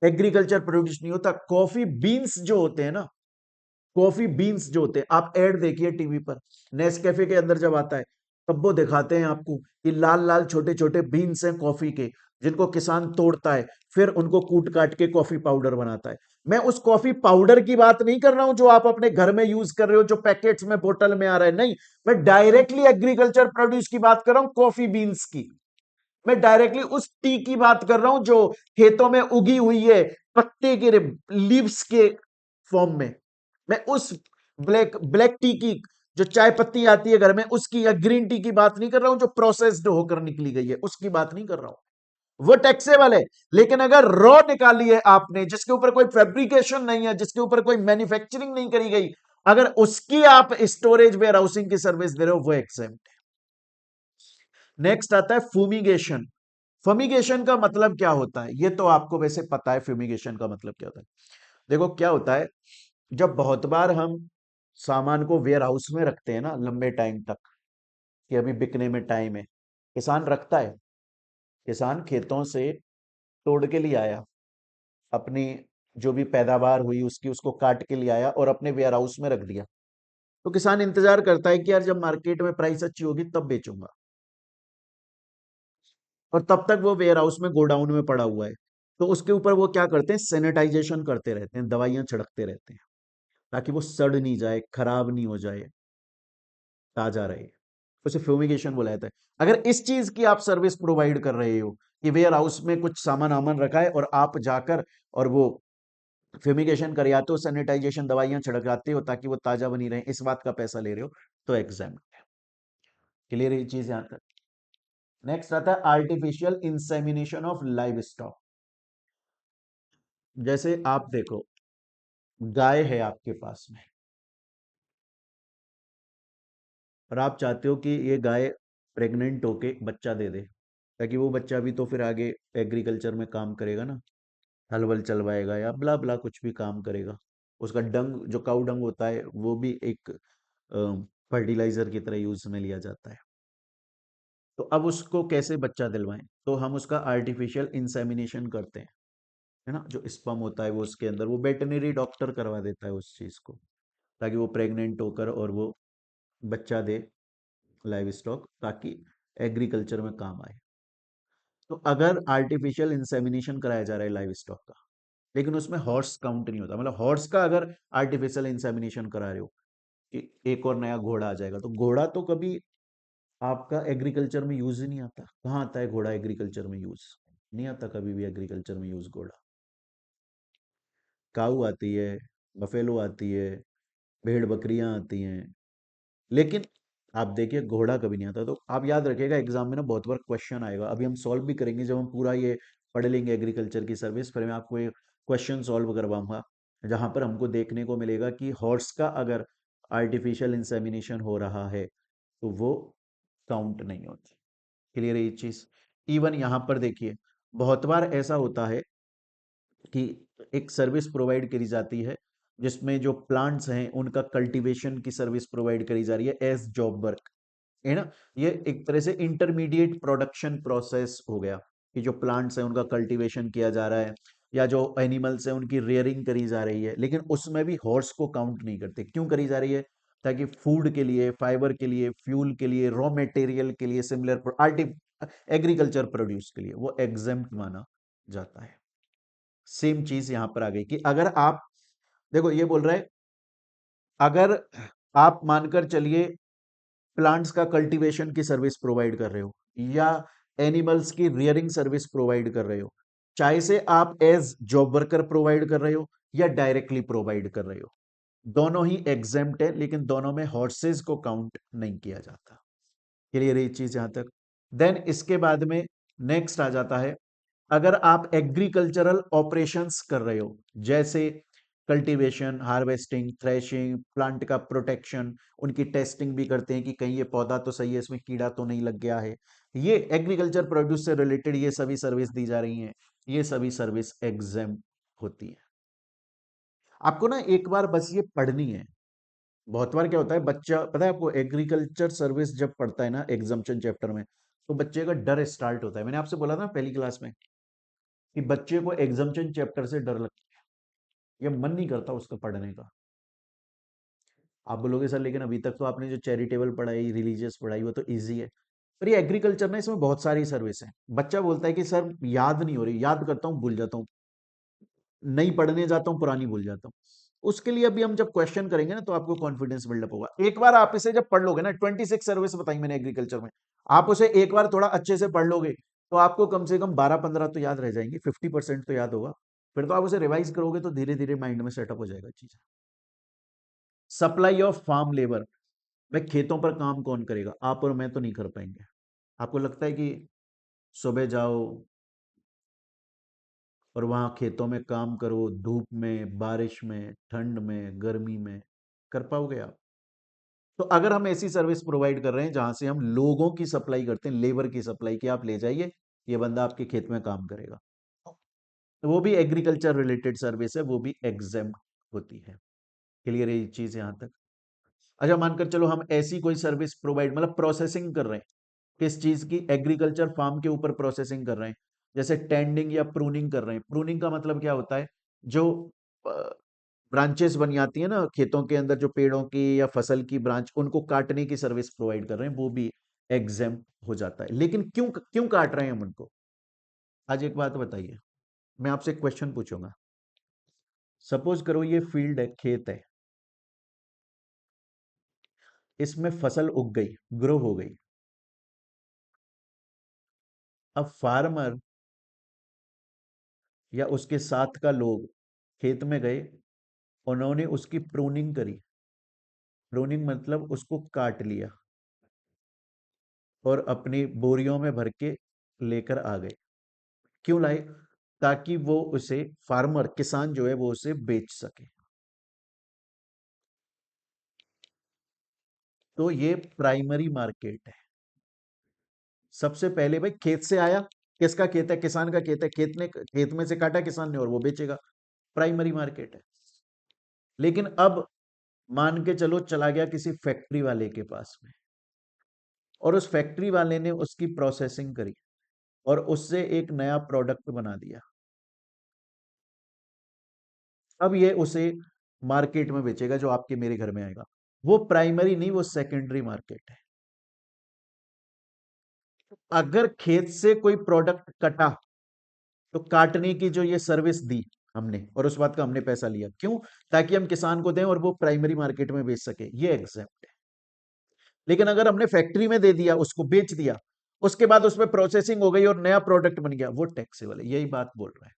एग्रीकल्चर प्रोड्यूस नहीं होता। कॉफी बीन्स जो होते हैं ना, कॉफी बीन्स जो होते हैं, आप एड देखिए टीवी पर, नेस्कैफे के अंदर जब आता है तब वो दिखाते हैं आपको कि लाल लाल छोटे छोटे बीन्स हैं कॉफी के, जिनको किसान तोड़ता है, फिर उनको कूट काट के कॉफी पाउडर बनाता है। मैं उस कॉफी पाउडर की बात नहीं कर रहा हूं जो आप अपने घर में यूज कर रहे हो, जो पैकेट्स में बोतल में आ रहा है, नहीं, मैं डायरेक्टली एग्रीकल्चर प्रोड्यूस की बात कर रहा हूं, कॉफी बीन्स की। मैं डायरेक्टली उस टी की बात कर रहा हूं जो खेतों में उगी हुई है, पत्ते के लीव्स के फॉर्म में। मैं उस ब्लैक ब्लैक टी की, जो चाय पत्ती आती है घर में उसकी, या ग्रीन टी की बात नहीं कर रहा हूं जो प्रोसेस्ड होकर निकली गई है, उसकी बात नहीं कर रहा हूं, वो टैक्सेबल है। लेकिन अगर रॉ निकाली है आपने, जिसके ऊपर कोई फैब्रिकेशन नहीं है, जिसके ऊपर कोई मैन्युफैक्चरिंग नहीं करी गई, अगर उसकी आप स्टोरेज वेयर हाउसिंग की सर्विस दे रहे हो, वो एग्जेम्प्ट है। नेक्स्ट आता है फूमिगेशन। फमीगेशन का मतलब क्या होता है, ये तो आपको वैसे पता है, फ्यूमिगेशन का मतलब क्या होता है। देखो क्या होता है, जब बहुत बार हम सामान को वेयर हाउस में रखते हैं ना लंबे टाइम तक, कि अभी बिकने में टाइम है, किसान रखता है, किसान खेतों से तोड़ के लिए आया, अपनी जो भी पैदावार हुई उसकी, उसको काट के लिए आया और अपने वेयर हाउस में रख दिया। तो किसान इंतजार करता है कि यार जब मार्केट में प्राइस अच्छी होगी तब बेचूंगा, और तब तक वो वेयर हाउस में गोडाउन में पड़ा हुआ है। तो उसके ऊपर वो क्या करते हैं, सैनिटाइजेशन करते रहते हैं, दवाइयां छिड़कते रहते हैं, ताकि वो सड़ नहीं जाए, खराब नहीं हो जाए, ताजा रहे। उसे फ्यूमिगेशन बोला जाता है। अगर इस चीज की आप सर्विस प्रोवाइड कर रहे हो कि वेयर हाउस में कुछ सामान आमन रखा है और आप जाकर और वो फ्यूमिगेशन कर आते हो, सैनिटाइजेशन दवाइयां छिड़काते हो ताकि वो ताजा बनी रहे, इस बात का पैसा ले रहे हो, तो एग्जाम क्लियर ये चीज यहां तक। नेक्स्ट आता है artificial insemination of live stock. जैसे आप देखो, गाय है आपके पास में, और आप चाहते हो कि ये गाय प्रेग्नेंट होके बच्चा दे दे, ताकि वो बच्चा भी तो फिर आगे एग्रीकल्चर में काम करेगा ना, हल वल चलवाएगा या ब्ला ब्ला कुछ भी काम करेगा। उसका डंग, जो काऊ डंग होता है, वो भी एक फर्टिलाइजर की तरह यूज में लिया जाता है। तो अब उसको कैसे बच्चा दिलवाएं, तो हम उसका आर्टिफिशियल इंसेमिनेशन करते हैं, है ना, जो स्पर्म होता है वो उसके अंदर, वो वेटनरी डॉक्टर करवा देता है उस चीज को, ताकि वो प्रेग्नेंट होकर और वो बच्चा दे, लाइव स्टॉक, ताकि एग्रीकल्चर में काम आए। तो अगर आर्टिफिशियल इंसेमिनेशन कराया जा रहा है लाइव स्टॉक का, लेकिन उसमें हॉर्स काउंट नहीं होता, मतलब हॉर्स का अगर आर्टिफिशियल इंसेमिनेशन करा रहे हो कि एक और नया घोड़ा आ जाएगा, तो घोड़ा तो कभी आपका एग्रीकल्चर में यूज ही नहीं आता। कहाँ आता है घोड़ा एग्रीकल्चर में यूज? नहीं आता कभी भी एग्रीकल्चर में यूज घोड़ा। काऊ आती है, बफेलो आती है, भेड़ बकरियां आती हैं, लेकिन आप देखिए घोड़ा कभी नहीं आता। तो आप याद रखिएगा एग्जाम में ना बहुत बार क्वेश्चन आएगा, अभी हम सॉल्व भी करेंगे जब हम पूरा ये पढ़ लेंगे एग्रीकल्चर की सर्विस, फिर मैं आपको ये क्वेश्चन सॉल्व करवाऊंगा, जहां पर हमको देखने को मिलेगा कि हॉर्स का अगर आर्टिफिशियल इंसेमिनेशन हो रहा है तो वो काउंट नहीं होती। क्लियर है ये चीज? इवन यहां पर देखिए, बहुत बार ऐसा होता है कि एक सर्विस प्रोवाइड करी जाती है जिसमें जो प्लांट्स हैं उनका कल्टीवेशन की सर्विस प्रोवाइड करी जा रही है एज जॉब वर्क, है ना। ये एक तरह से इंटरमीडिएट प्रोडक्शन प्रोसेस हो गया, कि जो प्लांट्स हैं उनका कल्टीवेशन किया जा रहा है, या जो एनिमल्स हैं उनकी रेयरिंग करी जा रही है, लेकिन उसमें भी हॉर्स को काउंट नहीं करते। क्यों करी जा रही है? ताकि फूड के लिए, फाइबर के लिए, फ्यूल के लिए, रॉ मटेरियल के लिए, सिमिलर आर्टि एग्रीकल्चर प्रोड्यूस के लिए वो एग्जेम्प्ट माना जाता है। सेम चीज यहां पर आ गई कि अगर आप देखो ये बोल रहा है, अगर आप मानकर चलिए प्लांट्स का कल्टीवेशन की सर्विस प्रोवाइड कर रहे हो या एनिमल्स की रियरिंग सर्विस प्रोवाइड कर रहे हो, चाहे से आप एज जॉब वर्कर प्रोवाइड कर रहे हो या डायरेक्टली प्रोवाइड कर रहे हो, दोनों ही एग्जेम्प्ट है, लेकिन दोनों में हॉर्सेज को काउंट नहीं किया जाता। क्लियर है ये चीज यहां तक? देन इसके बाद में नेक्स्ट आ जाता है, अगर आप एग्रीकल्चरल ऑपरेशंस कर रहे हो, जैसे कल्टीवेशन, हार्वेस्टिंग, थ्रेशिंग, प्लांट का प्रोटेक्शन, उनकी टेस्टिंग भी करते हैं कि कहीं ये पौधा तो सही है, इसमें कीड़ा तो नहीं लग गया है, ये एग्रीकल्चर प्रोड्यूस से रिलेटेड ये सभी सर्विस दी जा रही हैं, ये सभी सर्विस एग्जेम होती है। आपको ना एक बार बस ये पढ़नी है। बहुत बार क्या होता है, बच्चा पता है आपको, एग्रीकल्चर सर्विस जब पढ़ता है ना एग्जाम्पशन चैप्टर में, तो बच्चे का डर स्टार्ट होता है। मैंने आपसे बोला था पहली क्लास में कि बच्चे को एग्जाम्पशन चैप्टर से डर लगता है, ये मन नहीं करता उसका पढ़ने का। आप बोलोगे सर लेकिन अभी तक तो आपने जो चैरिटेबल पढ़ाई, रिलीजियस पढ़ाई, वो तो इजी है। पर ये एग्रीकल्चर ना, इसमें बहुत सारी सर्विस है। बच्चा बोलता है कि सर याद नहीं हो रही, याद करता हूँ भूल जाता हूँ, नहीं पढ़ने जाता हूँ पुरानी भूल जाता हूँ। उसके लिए अभी हम जब क्वेश्चन करेंगे ना, तो आपको कॉन्फिडेंस बिल्डअप होगा। एक बार आप इसे जब पढ़ लोगे ना, 26 सर्विस बताई मैंने एग्रीकल्चर में, आप उसे एक बार थोड़ा अच्छे से पढ़ लोगे, तो आपको कम से कम 12-15 तो याद रह जाएंगे, 50% तो याद होगा। फिर तो आप उसे रिवाइज करोगे तो धीरे धीरे माइंड में सेटअप हो जाएगा चीज। सप्लाई ऑफ फार्म लेबर, भाई खेतों पर काम कौन करेगा? आप और मैं तो नहीं कर पाएंगे। आपको लगता है कि सुबह जाओ और वहां खेतों में काम करो, धूप में, बारिश में, ठंड में, गर्मी में, कर पाओगे आप? तो अगर हम ऐसी सर्विस प्रोवाइड कर रहे हैं जहां से हम लोगों की सप्लाई करते हैं, लेबर की सप्लाई, की आप ले जाइए, ये बंदा आपके खेत में काम करेगा, तो वो भी एग्रीकल्चर रिलेटेड सर्विस है, वो भी एग्जेम होती है। क्लियर है ये चीज यहां तक? अच्छा मानकर चलो हम ऐसी कोई सर्विस प्रोवाइड, मतलब प्रोसेसिंग कर रहे हैं, किस चीज की? एग्रीकल्चर फार्म के ऊपर प्रोसेसिंग कर रहे हैं, जैसे टेंडिंग या प्रूनिंग कर रहे हैं। प्रूनिंग का मतलब क्या होता है? जो ब्रांचेस बन जाती है ना खेतों के अंदर, जो पेड़ों की या फसल की ब्रांच, उनको काटने की सर्विस प्रोवाइड कर रहे हैं, वो भी एग्जेम हो जाता है। लेकिन क्यों क्यों काट रहे हैं हम उनको? आज एक बात बताइए, मैं आपसे एक क्वेश्चन पूछूंगा। सपोज करो ये फील्ड है, खेत है, इसमें फसल उग गई, ग्रो हो गई। अब फार्मर या उसके साथ का लोग खेत में गए, उन्होंने उसकी प्रूनिंग करी। प्रूनिंग मतलब उसको काट लिया और अपनी बोरियों में भर के लेकर आ गए। क्यों लाए? ताकि वो उसे, फार्मर, किसान जो है, वो उसे बेच सके। तो ये प्राइमरी मार्केट है। सबसे पहले भाई खेत से आया, किसका खेत है? किसान का खेत है, खेत में से काटा किसान ने और वो बेचेगा, प्राइमरी मार्केट है। लेकिन अब मान के चलो चला गया किसी फैक्ट्री वाले के पास में, और उस फैक्ट्री वाले ने उसकी प्रोसेसिंग करी और उससे एक नया प्रोडक्ट बना दिया। अब ये उसे मार्केट में बेचेगा, जो आपके मेरे घर में आएगा। वो प्राइमरी नहीं, वो सेकेंडरी मार्केट है। अगर खेत से कोई प्रोडक्ट कटा, तो काटने की जो ये सर्विस दी हमने, और उस बात का हमने पैसा लिया, क्यों? ताकि हम किसान को दें और वो प्राइमरी मार्केट में बेच सके, ये एग्जेम्प्ट है। लेकिन अगर हमने फैक्ट्री में दे दिया, उसको बेच दिया, उसके बाद उसमें प्रोसेसिंग हो गई और नया प्रोडक्ट बन गया, वो टैक्सेबल है। यही बात बोल रहा है।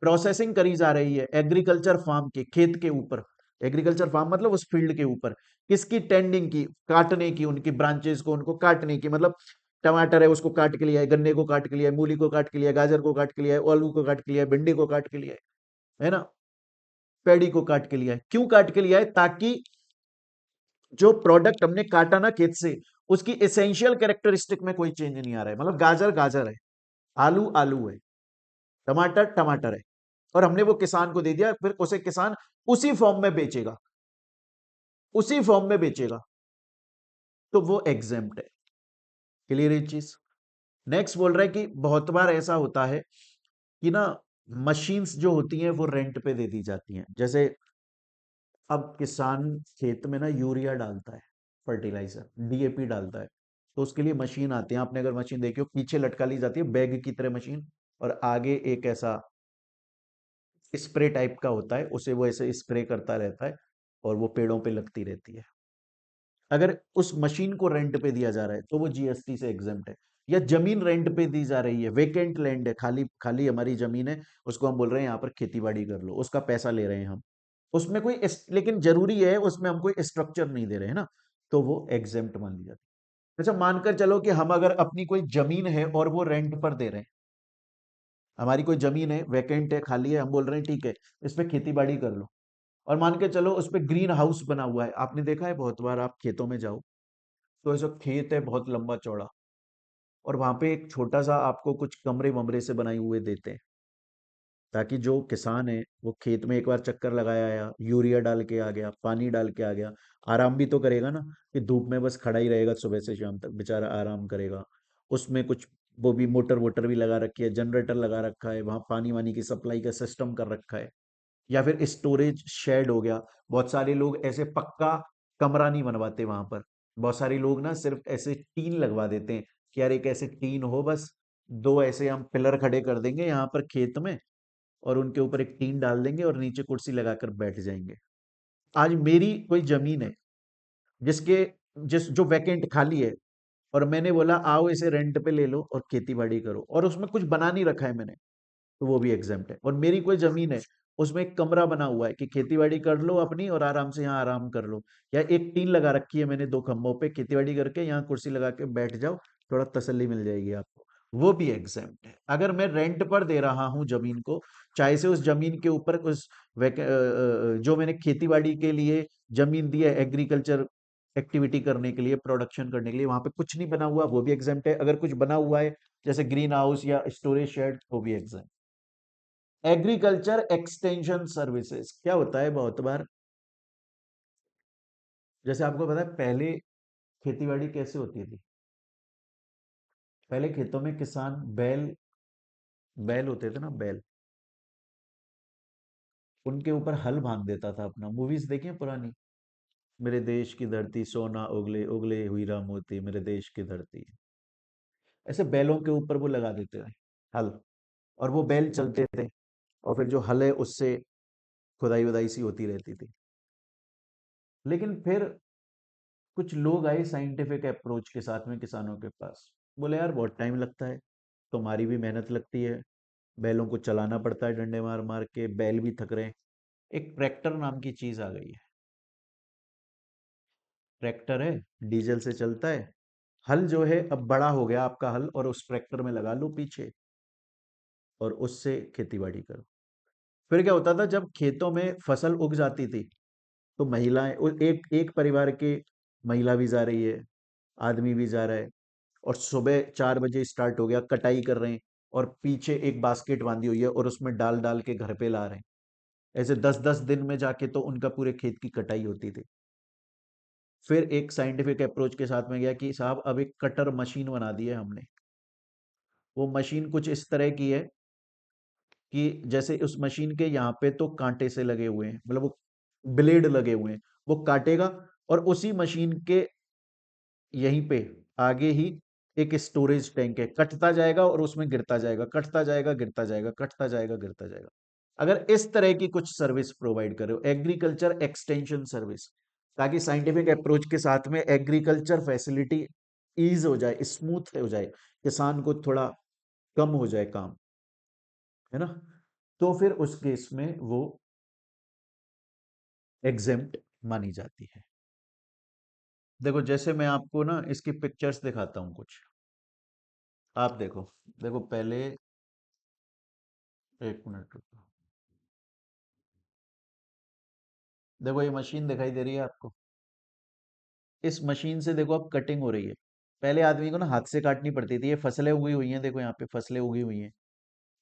प्रोसेसिंग करी जा रही है एग्रीकल्चर फार्म के, खेत के ऊपर। एग्रीकल्चर फार्म मतलब उस फील्ड के ऊपर, किसकी? टेंडिंग की, काटने की, उनकी ब्रांचेस को, उनको काटने की। मतलब टमाटर है, उसको काट के लिया है, गन्ने को काट के लिया है, मूली को काट के लिया है, गाजर को काट के लिया है, आलू को काट के लिया है, भिंडी को काट के लिया है ना, पैडी को काट के लिया है। क्यों काट के लिया है? ताकि जो प्रोडक्ट हमने काटा ना खेत से, उसकी एसेंशियल कैरेक्टरिस्टिक में कोई चेंज नहीं आ रहा है। मतलब गाजर गाजर है, आलू आलू है, टमाटर टमाटर है, और हमने वो किसान को दे दिया, फिर उसे किसान उसी फॉर्म में बेचेगा, उसी फॉर्म में बेचेगा, तो वो एग्जेम्प्ट है। क्लियर है चीज? नेक्स्ट बोल रहा है कि बहुत बार ऐसा होता है कि ना, मशीन्स जो होती हैं वो रेंट पे दे दी जाती हैं। जैसे अब किसान खेत में ना यूरिया डालता है, फर्टिलाइजर डीएपी डालता है, तो उसके लिए मशीन आती है। आपने अगर मशीन देखी हो, पीछे लटका ली जाती है बैग की तरह मशीन, और आगे एक ऐसा स्प्रे टाइप का होता है, उसे वो ऐसे स्प्रे करता रहता है और वो पेड़ों पे लगती रहती है। अगर उस मशीन को रेंट पे दिया जा रहा है तो वो जीएसटी से एग्जेम्प्ट है। या जमीन रेंट पे दी जा रही है, वेकेंट लैंड है, खाली खाली हमारी जमीन है, उसको हम बोल रहे हैं यहाँ पर खेती बाड़ी कर लो, उसका पैसा ले रहे हैं हम, उसमें कोई लेकिन जरूरी है उसमें हम कोई स्ट्रक्चर नहीं दे रहे हैं ना, तो वो एग्जेम्प्ट मान ली जाती है। अच्छा, मानकर चलो कि हम अगर अपनी कोई जमीन है और वो रेंट पर दे रहे हैं, हमारी कोई जमीन है, वैकेंट है, खाली है, हम बोल रहे हैं ठीक है इस पे खेती बाड़ी कर लो, और मान के चलो उस पे ग्रीन हाउस बना हुआ है। आपने देखा है बहुत बार, आप खेतों में जाओ तो ऐसा खेत है बहुत लंबा चौड़ा, और वहां पे एक छोटा सा आपको कुछ कमरे वमरे से बनाए हुए देते हैं, ताकि जो किसान है वो खेत में एक बार चक्कर लगाया आया, यूरिया डाल के आ गया, पानी डाल के आ गया, आराम भी तो करेगा ना, कि धूप में बस खड़ा ही रहेगा सुबह से शाम तक, बेचारा आराम करेगा। उसमें कुछ वो भी मोटर वोटर भी लगा रखी है, जनरेटर लगा रखा है, वहां पानी वानी की सप्लाई का सिस्टम कर रखा है। या फिर स्टोरेज शेड हो गया। बहुत सारे लोग ऐसे पक्का कमरा नहीं बनवाते वहां पर, बहुत सारे लोग ना सिर्फ ऐसे टीन लगवा देते हैं कि यार एक ऐसे टीन हो बस, दो ऐसे हम पिलर खड़े कर देंगे यहाँ पर खेत में, और उनके ऊपर एक टीन डाल देंगे और नीचे कुर्सी लगाकर बैठ जाएंगे। आज मेरी कोई जमीन है जिसके जिस जो वैकेंट खाली है, और मैंने बोला आओ इसे रेंट पे ले लो और खेती बाड़ी करो, और उसमें कुछ बना नहीं रखा है मैंने, तो वो भी एग्जाम्प्ट है। और मेरी कोई जमीन है, उसमें एक कमरा बना हुआ है कि खेतीबाड़ी कर लो अपनी और आराम से यहाँ आराम कर लो, या एक टीन लगा रखी है मैंने दो खंभों पे, खेतीबाड़ी करके यहाँ कुर्सी लगा के बैठ जाओ, थोड़ा तसल्ली मिल जाएगी आपको, वो भी एग्जाम्प्ट है। अगर मैं रेंट पर दे रहा हूँ जमीन को, चाहे से उस जमीन के ऊपर उस जो मैंने खेतीबाड़ी के लिए जमीन दी है, एग्रीकल्चर एक्टिविटी करने के लिए, प्रोडक्शन करने के लिए, वहां पे कुछ नहीं बना हुआ, वो भी एग्जाम्प्ट है। अगर कुछ बना हुआ है जैसे ग्रीन हाउस या स्टोरेज शेड, वो भी एग्जाम्प्ट। एग्रीकल्चर एक्सटेंशन सर्विसेज क्या होता है, बहुत बार जैसे आपको पता है पहले खेतीबाड़ी कैसे होती थी। पहले खेतों में किसान बैल, बैल होते थे ना, बैल, उनके ऊपर हल बांध देता था अपना। मूवीज देखी हैं पुरानी, मेरे देश की धरती सोना उगले उगले हीरा मोती, मेरे देश की धरती, ऐसे बैलों के ऊपर वो लगा देते थे हल, और वो बैल चलते थे, और फिर जो हल है उससे खुदाई वदाई सी होती रहती थी। लेकिन फिर कुछ लोग आए साइंटिफिक अप्रोच के साथ में किसानों के पास, बोले यार बहुत टाइम लगता है, तुम्हारी भी मेहनत लगती है, बैलों को चलाना पड़ता है डंडे मार मार के, बैल भी थक रहे हैं, एक ट्रैक्टर नाम की चीज आ गई है। ट्रैक्टर है, डीजल से चलता है, हल जो है अब बड़ा हो गया आपका हल, और उस ट्रैक्टर में लगा लो पीछे और उससे खेती बाड़ी करो। फिर क्या होता था, जब खेतों में फसल उग जाती थी तो महिलाएं, एक एक परिवार के महिला भी जा रही है, आदमी भी जा रहा है, और सुबह 4 बजे स्टार्ट हो गया, कटाई कर रहे हैं, और पीछे एक बास्केट बांधी हुई है और उसमें डाल डाल के घर पे ला रहे हैं। ऐसे 10-10 दिन में जाके तो उनका पूरे खेत की कटाई होती थी। फिर एक साइंटिफिक अप्रोच के साथ में गया कि साहब अब एक कटर मशीन बना दी है हमने। वो मशीन कुछ इस तरह की है कि जैसे उस मशीन के यहाँ पे तो कांटे से लगे हुए हैं, मतलब वो ब्लेड लगे हुए हैं, वो काटेगा, और उसी मशीन के यहीं पे आगे ही एक स्टोरेज टैंक है, कटता जाएगा और उसमें गिरता जाएगा, कटता जाएगा गिरता जाएगा, कटता जाएगा गिरता जाएगा। अगर इस तरह की कुछ सर्विस प्रोवाइड करे, एग्रीकल्चर एक्सटेंशन सर्विस, ताकि साइंटिफिक अप्रोच के साथ में एग्रीकल्चर फैसिलिटी ईज हो जाए, स्मूथ हो जाए, किसान को थोड़ा कम हो जाए काम, है ना, तो फिर उस केस में वो एग्जेम्प्ट मानी जाती है। देखो जैसे मैं आपको ना इसकी पिक्चर्स दिखाता हूँ कुछ, आप देखो, देखो पहले, एक मिनट रुको, देखो ये मशीन दिखाई दे रही है आपको, इस मशीन से देखो अब कटिंग हो रही है। पहले आदमी को ना हाथ से काटनी पड़ती थी, ये फसलें उगी हुई हैं, देखो यहाँ पे फसलें उगी हुई हैं,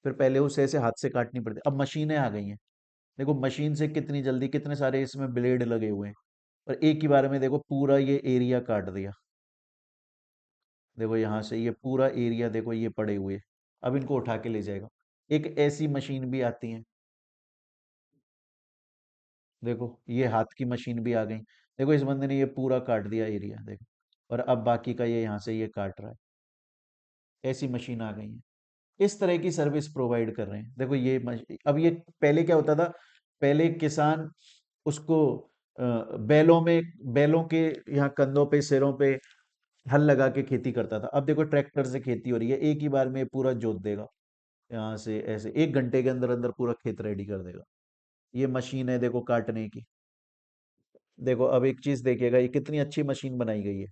फिर पहले उसे ऐसे हाथ से काटनी पड़ती, अब मशीनें आ गई हैं। देखो मशीन से कितनी जल्दी, कितने सारे इसमें ब्लेड लगे हुए हैं, और एक ही बार में देखो पूरा ये एरिया काट दिया। देखो यहाँ से ये पूरा एरिया देखो ये पड़े हुए, अब इनको उठा के ले जाएगा। एक ऐसी मशीन भी आती है, देखो ये हाथ की मशीन भी आ गई। देखो इस बंदे ने ये पूरा काट दिया एरिया, देखो, और अब बाकी का ये यहाँ से ये काट रहा है। ऐसी मशीन आ गई है, इस तरह की सर्विस प्रोवाइड कर रहे हैं। देखो ये अब ये पहले क्या होता था, पहले किसान उसको बैलों में, बैलों के यहाँ कंधों पे सिरों पे हल लगा के खेती करता था। अब देखो ट्रैक्टर से खेती हो रही है, एक ही बार में पूरा जोत देगा, यहाँ से ऐसे 1 घंटे के अंदर अंदर पूरा खेत रेडी कर देगा। ये मशीन है देखो काटने की। देखो अब एक चीज देखिएगा, ये कितनी अच्छी मशीन बनाई गई है।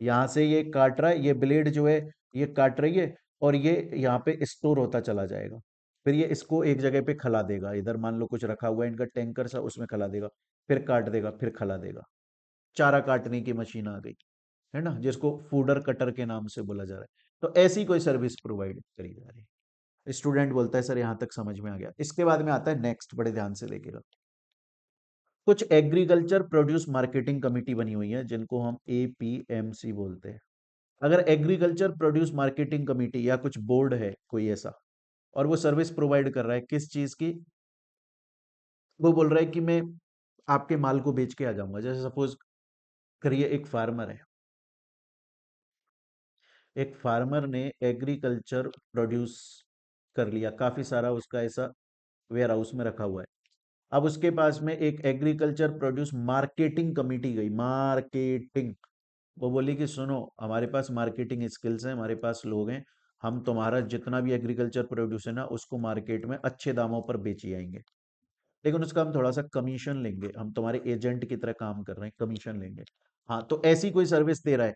यहाँ से ये काट रहा है, ये ब्लेड जो है ये काट रही है, और ये यहाँ पे स्टोर होता चला जाएगा। फिर ये इसको एक जगह पे खला देगा, इधर मान लो कुछ रखा हुआ है इनका टैंकर सा, उसमें खला देगा, फिर काट देगा, फिर खला देगा। चारा काटने की मशीन आ गई, है ना, जिसको फूडर कटर के नाम से बोला जा रहा है। तो ऐसी कोई सर्विस प्रोवाइड करी जा रही है। स्टूडेंट बोलता है सर यहाँ तक समझ में आ गया। इसके बाद में आता है नेक्स्ट, बड़े ध्यान से देखिएगा। कुछ एग्रीकल्चर प्रोड्यूस मार्केटिंग कमेटी बनी हुई है, जिनको हम एपीएमसी बोलते हैं। अगर एग्रीकल्चर प्रोड्यूस मार्केटिंग कमेटी या कुछ बोर्ड है कोई ऐसा, और वो सर्विस प्रोवाइड कर रहा है किस चीज की, वो बोल रहा है कि मैं आपके माल को बेच के आ जाऊंगा। जैसे सपोज करिए एक फार्मर है, एक फार्मर ने एग्रीकल्चर प्रोड्यूस कर लिया, काफी सारा उसका ऐसा वेयर हाउस में रखा हुआ है। अब उसके पास में एक एग्रीकल्चर प्रोड्यूस मार्केटिंग कमेटी गई, मार्केटिंग, वो बोली कि सुनो हमारे पास मार्केटिंग स्किल्स हैं, हमारे पास लोग हैं, हम तुम्हारा जितना भी एग्रीकल्चर प्रोड्यूस है ना उसको मार्केट में अच्छे दामों पर बेची आएंगे, लेकिन उसका हम थोड़ा सा कमीशन लेंगे, हम तुम्हारे एजेंट की तरह काम कर रहे हैं, कमीशन लेंगे। हाँ, तो ऐसी कोई सर्विस दे रहा है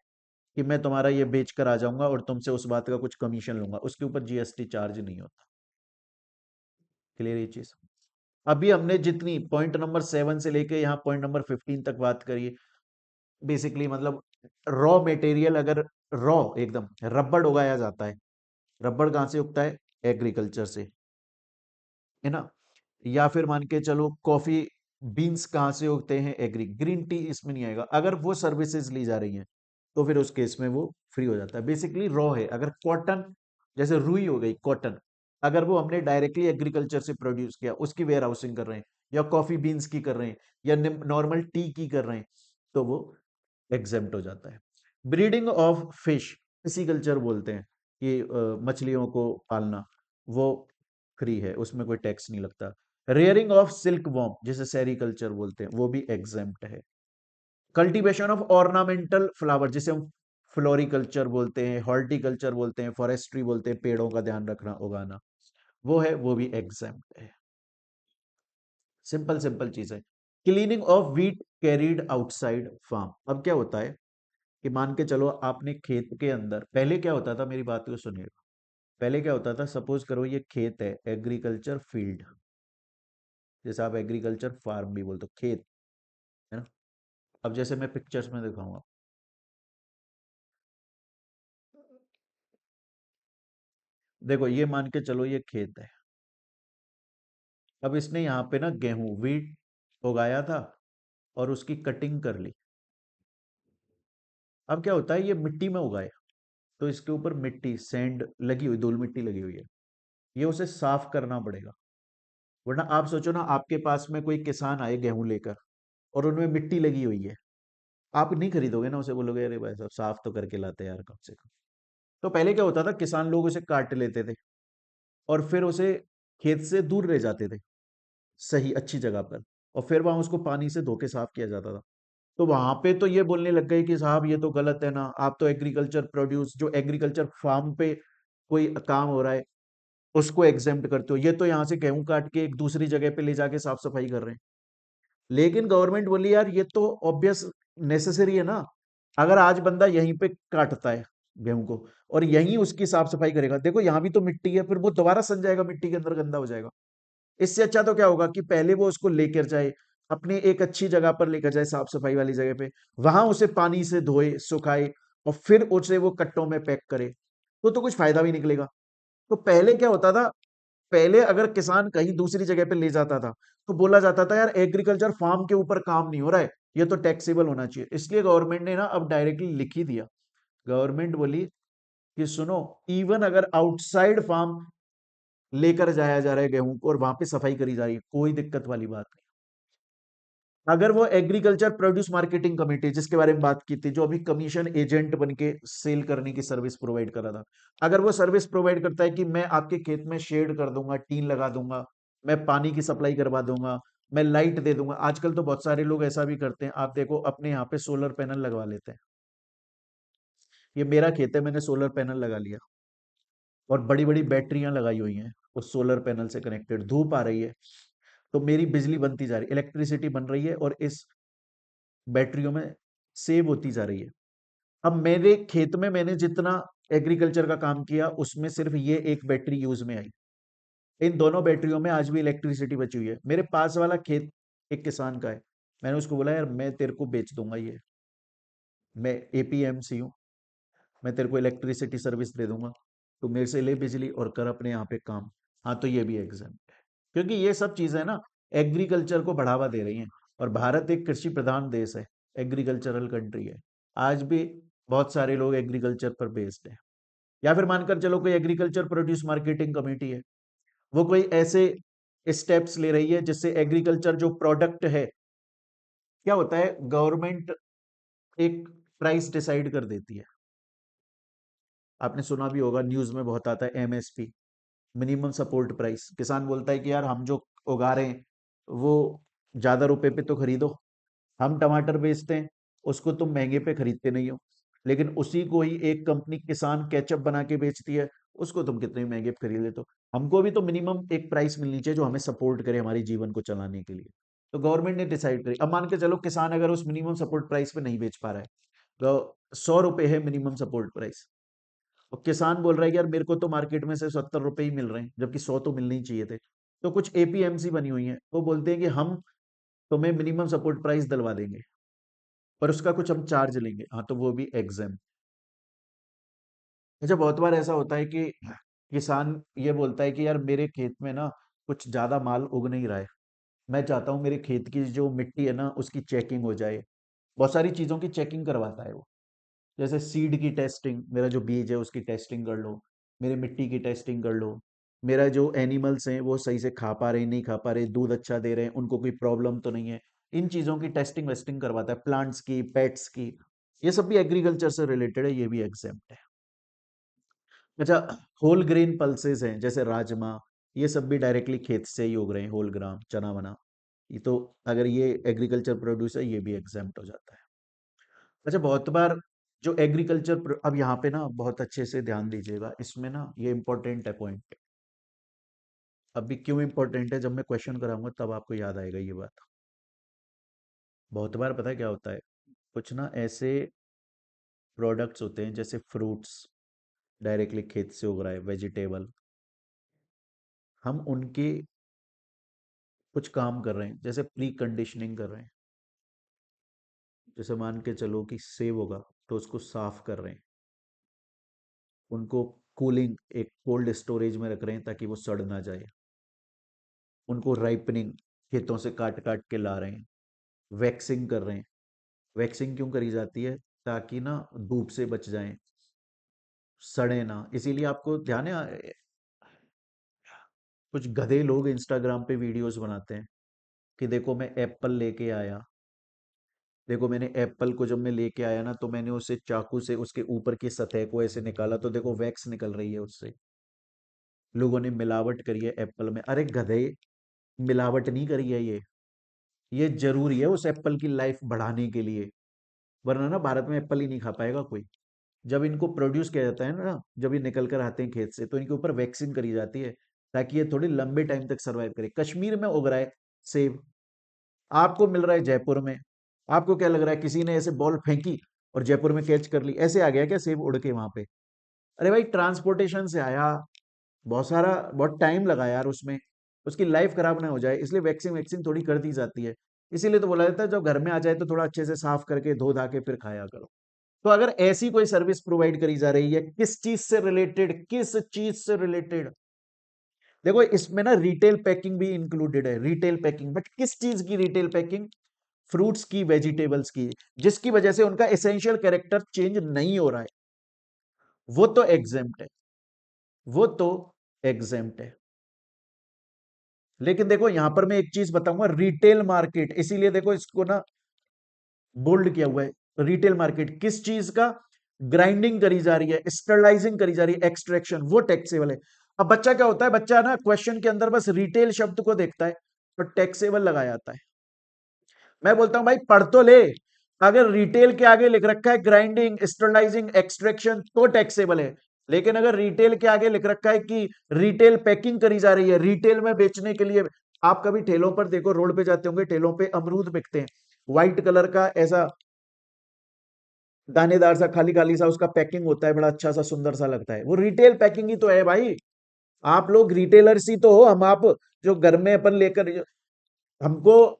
कि मैं तुम्हारा ये बेच कर आ जाऊंगा और तुमसे उस बात का कुछ कमीशन लूंगा, उसके ऊपर जीएसटी चार्ज नहीं होता। क्लियर ये चीज। अभी हमने जितनी पॉइंट नंबर 7 से लेके यहाँ पॉइंट नंबर 15 तक बात करी, बेसिकली मतलब रॉ मटेरियल, अगर रॉ एकदम रबड़ उगाया जाता है, रबड़ कहाँ से उगता है, एग्रीकल्चर से, है ना। या फिर मान के चलो कॉफी बीन्स कहाँ से उगते हैं, एग्री, ग्रीन टी इसमें नहीं आएगा। अगर वो सर्विसेज ली जा रही हैं तो फिर उस केस में वो फ्री हो जाता है। बेसिकली रॉ है, अगर कॉटन, जैसे रुई हो गई कॉटन, अगर वो हमने डायरेक्टली एग्रीकल्चर से प्रोड्यूस किया, उसकी वेयर हाउसिंग कर रहे हैं, या कॉफी बीन्स की कर रहे हैं, या नॉर्मल टी की कर रहे हैं, तो वो एग्जेम्प्ट हो जाता है। ब्रीडिंग ऑफ फिश, फिशिकल्चर बोलते हैं कि मछलियों को पालना, वो फ्री है, उसमें कोई टैक्स नहीं लगता। रेयरिंग ऑफ सिल्क वॉर्म, जिसे सेरिकल्चर बोलते हैं, वो भी एग्जेम्प्ट है। कल्टीवेशन ऑफ ऑर्नामेंटल फ्लावर, जिसे हम फ्लोरिकल्चर बोलते हैं, हॉर्टिकल्चर बोलते हैं, फॉरेस्ट्री बोलते हैं, पेड़ों का ध्यान रखना, उगाना, वो है, वो भी एग्जेम्प्ट है। सिंपल सिंपल चीज है। Cleaning of wheat carried outside farm, अब क्या होता है कि मान के चलो आपने खेत के अंदर, पहले क्या होता था, मेरी बात को सुनिएगा, पहले क्या होता था, सपोज करो ये खेत है, एग्रीकल्चर फील्ड, जैसे आप एग्रीकल्चर फार्म भी बोलते हो, खेत, है ना। अब जैसे मैं पिक्चर्स में दिखाऊंगा, देखो ये मान के चलो ये खेत है। अब इसने यहाँ पे ना गेहूं, वीट उगाया था, और उसकी कटिंग कर ली। अब क्या होता है, ये मिट्टी में उगाए, तो इसके ऊपर मिट्टी, सैंड लगी हुई, धूल मिट्टी लगी हुई है, ये उसे साफ करना पड़ेगा। वरना आप सोचो ना, आपके पास में कोई किसान आए गेहूं लेकर, और उनमें मिट्टी लगी हुई है, आप नहीं खरीदोगे ना उसे, बोलोगे अरे भाई साहब साफ तो करके लाते यार कम से कम। तो पहले क्या होता था, किसान लोग उसे काट लेते थे, और फिर उसे खेत से दूर ले जाते थे, सही अच्छी जगह पर, और फिर वहां उसको पानी से धो के साफ किया जाता था। तो वहां पे तो ये बोलने लग गए कि साहब ये तो गलत है ना, आप तो एग्रीकल्चर प्रोड्यूस, जो एग्रीकल्चर फार्म पे कोई काम हो रहा है उसको एग्जेम्प्ट करते हो, ये तो यहाँ से गेहूं काट के एक दूसरी जगह पे ले जाके साफ सफाई कर रहे हैं। लेकिन गवर्नमेंट बोली यार ये तो ऑब्वियस नेसेसरी है ना, अगर आज बंदा यहीं पे काटता है गेहूं को, और यहीं उसकी साफ सफाई करेगा, देखो यहाँ भी तो मिट्टी है, फिर वो दोबारा सन जाएगा, मिट्टी के अंदर गंदा हो जाएगा। इससे अच्छा तो क्या होगा कि पहले वो उसको लेकर जाए, अपनी एक अच्छी जगह पर लेकर जाए, साफ सफाई वाली जगह पे, वहां उसे पानी से धोए, सुखाए, और फिर उसे वो कट्टों में पैक करे, तो कुछ फायदा भी निकलेगा। तो पहले क्या होता था, पहले अगर किसान कहीं दूसरी जगह पे ले जाता था, तो बोला जाता था यार एग्रीकल्चर फार्म के ऊपर काम नहीं हो रहा है, ये तो टैक्सेबल होना चाहिए। इसलिए गवर्नमेंट ने ना अब डायरेक्टली लिख ही दिया, गवर्नमेंट बोली कि सुनो, इवन अगर आउटसाइड फार्म लेकर जाया जा रहा है गेहूं को और वहां पे सफाई करी जा रही है, कोई दिक्कत वाली बात नहीं। अगर वो एग्रीकल्चर प्रोड्यूस मार्केटिंग कमेटी जिसके बारे में बात की थी, जो अभी कमीशन एजेंट बन के सेल करने की सर्विस प्रोवाइड कर रहा था, अगर वो सर्विस प्रोवाइड करता है कि मैं आपके खेत में शेड कर दूंगा, टीन लगा दूंगा, मैं पानी की सप्लाई करवा दूंगा, मैं लाइट दे दूंगा। आजकल तो बहुत सारे लोग ऐसा भी करते हैं, आप देखो अपने यहाँ पे सोलर पैनल लगवा लेते हैं। ये मेरा खेत है, मैंने सोलर पैनल लगा लिया और बड़ी बड़ी बैटरियां लगाई हुई हैं उस सोलर पैनल से कनेक्टेड, धूप आ रही है तो मेरी बिजली बनती जा रही है, इलेक्ट्रिसिटी बन रही है और इस बैटरियों में सेव होती जा रही है। अब मेरे खेत में मैंने जितना एग्रीकल्चर का काम किया उसमें सिर्फ ये एक बैटरी यूज में आई, इन दोनों बैटरियों में आज भी इलेक्ट्रिसिटी बची हुई है। मेरे पास वाला खेत एक किसान का है, मैंने उसको बोला यार मैं तेरे को बेच दूंगा ये, मैं एपीएमसी हूँ, मैं तेरे को इलेक्ट्रिसिटी सर्विस दे दूंगा, तू मेरे से ले बिजली और कर अपने यहाँ पे काम। हाँ तो ये भी एग्जाम, क्योंकि ये सब चीजें ना एग्रीकल्चर को बढ़ावा दे रही हैं। और भारत एक कृषि प्रधान देश है, एग्रीकल्चरल कंट्री है, आज भी बहुत सारे लोग एग्रीकल्चर पर बेस्ड है। या फिर मानकर चलो कोई एग्रीकल्चर प्रोड्यूस मार्केटिंग कमेटी है, वो कोई ऐसे स्टेप्स ले रही है जिससे एग्रीकल्चर जो प्रोडक्ट है, क्या होता है गवर्नमेंट एक प्राइस डिसाइड कर देती है। आपने सुना भी होगा, न्यूज में बहुत आता है एमएसपी, मिनिमम सपोर्ट प्राइस। किसान बोलता है कि यार हम जो उगा रहे हैं वो ज्यादा रुपए पे तो खरीदो, हम टमाटर बेचते हैं उसको तुम महंगे पे खरीदते नहीं हो, लेकिन उसी को ही एक कंपनी किसान केचप बना के बेचती है, उसको तुम कितने महंगे पे खरीद लेते हो। हमको भी तो मिनिमम एक प्राइस मिलनी चाहिए जो हमें सपोर्ट करे हमारे जीवन को चलाने के लिए। तो गवर्नमेंट ने डिसाइड करी, अब मान के चलो किसान अगर उस मिनिमम सपोर्ट प्राइस पे नहीं बेच पा रहा है, तो 100 रुपए है मिनिमम सपोर्ट प्राइस, और किसान बोल रहा है कि यार मेरे को तो मार्केट में से 70 रुपए ही मिल रहे हैं जबकि 100 तो मिलने ही चाहिए थे। तो कुछ एपीएमसी बनी हुई है, वो बोलते हैं कि हम तुम्हें मिनिमम सपोर्ट प्राइस दिलवा देंगे पर उसका कुछ हम चार्ज लेंगे, हाँ तो वो भी एग्जाम। अच्छा बहुत बार ऐसा होता है कि किसान ये बोलता है कि यार मेरे खेत में ना कुछ ज्यादा माल उग नहीं रहा है, मैं चाहता हूँ मेरे खेत की जो मिट्टी है ना उसकी चेकिंग हो जाए। बहुत सारी चीजों की चेकिंग करवाता है वो, जैसे सीड की टेस्टिंग, मेरा जो बीज है उसकी टेस्टिंग कर लो, मेरी मिट्टी की टेस्टिंग कर लो, मेरा जो एनिमल्स हैं वो सही से खा पा रहे हैं नहीं खा पा रहे, दूध अच्छा दे रहे हैं, उनको कोई प्रॉब्लम तो नहीं है। इन चीज़ों की टेस्टिंग वेस्टिंग करवाता है, प्लांट्स की, पेट्स की। ये सब भी एग्रीकल्चर से रिलेटेड है, ये भी एग्जाम्प्ट है। अच्छा, होल ग्रेन पल्सेस हैं जैसे राजमा, ये सब भी डायरेक्टली खेत से ही उग रहे हैं, होल ग्राम चना वना, ये तो अगर ये एग्रीकल्चर प्रोड्यूस है ये भी एग्जाम्प्ट हो जाता है। अच्छा बहुत बार जो एग्रीकल्चर, अब यहाँ पे ना बहुत अच्छे से ध्यान दीजिएगा, इसमें ना ये इंपॉर्टेंट है पॉइंट। अभी क्यों इंपॉर्टेंट है, जब मैं क्वेश्चन कराऊंगा तब आपको याद आएगा ये बात। बहुत बार पता है क्या होता है, कुछ ना ऐसे प्रोडक्ट्स होते हैं जैसे फ्रूट्स, डायरेक्टली खेत से उग रहा है, वेजिटेबल, हम उनके कुछ काम कर रहे हैं जैसे प्री कंडीशनिंग कर रहे हैं। जैसे मान के चलो कि सेब होगा तो उसको साफ कर रहे हैं, उनको कूलिंग एक कोल्ड स्टोरेज में रख रहे हैं ताकि वो सड़ ना जाए, उनको राइपनिंग खेतों से काट काट के ला रहे हैं, वैक्सिंग कर रहे हैं। वैक्सिंग क्यों करी जाती है, ताकि ना धूप से बच जाएं, सड़े ना। इसीलिए आपको ध्यान है, कुछ गधे लोग इंस्टाग्राम पे वीडियोस बनाते हैं कि देखो मैं एप्पल लेके आया, देखो मैंने एप्पल को जब मैं लेके आया ना तो मैंने उसे चाकू से उसके ऊपर की सतह को ऐसे निकाला तो देखो वैक्स निकल रही है उससे। लोगों ने मिलावट करी है एप्पल में, अरे गधे, मिलावट नहीं करी है ये जरूरी है उस एप्पल की लाइफ बढ़ाने के लिए, वरना ना भारत में एप्पल ही नहीं खा पाएगा कोई। जब इनको प्रोड्यूस किया जाता है ना, जब ये निकल कर आते हैं खेत से, तो इनके ऊपर वैक्सीन करी जाती है ताकि ये थोड़े लंबे टाइम तक सरवाइव करे। कश्मीर में उग रहा है सेब, आपको मिल रहा है जयपुर में। आपको क्या लग रहा है किसी ने ऐसे बॉल फेंकी और जयपुर में कैच कर ली, ऐसे आ गया क्या सेब उड़ के वहां पे? अरे भाई ट्रांसपोर्टेशन से आया, बहुत सारा बहुत टाइम लगा यार उसमें, उसकी लाइफ खराब ना हो जाए इसलिए वैक्सीन वैक्सीन थोड़ी कर दी जाती है। इसीलिए तो बोला जाता है जब घर में आ जाए तो थोड़ा अच्छे से साफ करके धो धा के फिर खाया करो। तो अगर ऐसी कोई सर्विस प्रोवाइड करी जा रही है, किस चीज से रिलेटेड, किस चीज से रिलेटेड, देखो इसमें ना रिटेल पैकिंग भी इंक्लूडेड है, रिटेल पैकिंग, बट किस चीज की रिटेल पैकिंग? फ्रूट्स की, वेजिटेबल्स की, जिसकी वजह से उनका एसेंशियल कैरेक्टर चेंज नहीं हो रहा है, वो तो एग्जेम्प्ट है, वो तो एग्जेम्प्ट है। लेकिन देखो यहां पर मैं एक चीज बताऊंगा, रिटेल मार्केट, इसीलिए देखो इसको ना बोल्ड किया हुआ है। रिटेल मार्केट किस चीज का? ग्राइंडिंग करी जा रही है, स्टरलाइजिंग करी जा रही है, एक्सट्रैक्शन, वो टैक्सेबल है। अब बच्चा क्या होता है, बच्चा ना क्वेश्चन के अंदर बस रिटेल शब्द को देखता है और टैक्सेबल लगाया जाता है। मैं बोलता हूं भाई पढ़ तो ले, अगर रिटेल के आगे लिख रखा है ग्राइंडिंग, स्टरलाइजिंग, एक्सट्रैक्शन तो टैक्सेबल है। लेकिन अगर रिटेल के आगे लिख रखा है कि रिटेल पैकिंग करी जा रही है, रिटेल में बेचने के लिए, आप कभी ठेलों पर देखो, रोड पे जाते होंगे, ठेलों पे अमरूद बिकते हैं, व्हाइट कलर का ऐसा दानेदार सा, खाली खाली सा उसका पैकिंग होता है, बड़ा अच्छा सा सुंदर सा लगता है, वो रिटेल पैकिंग ही तो है भाई। आप लोग रिटेलर्स ही तो हो, हम आप जो घर में अपन लेकर, हमको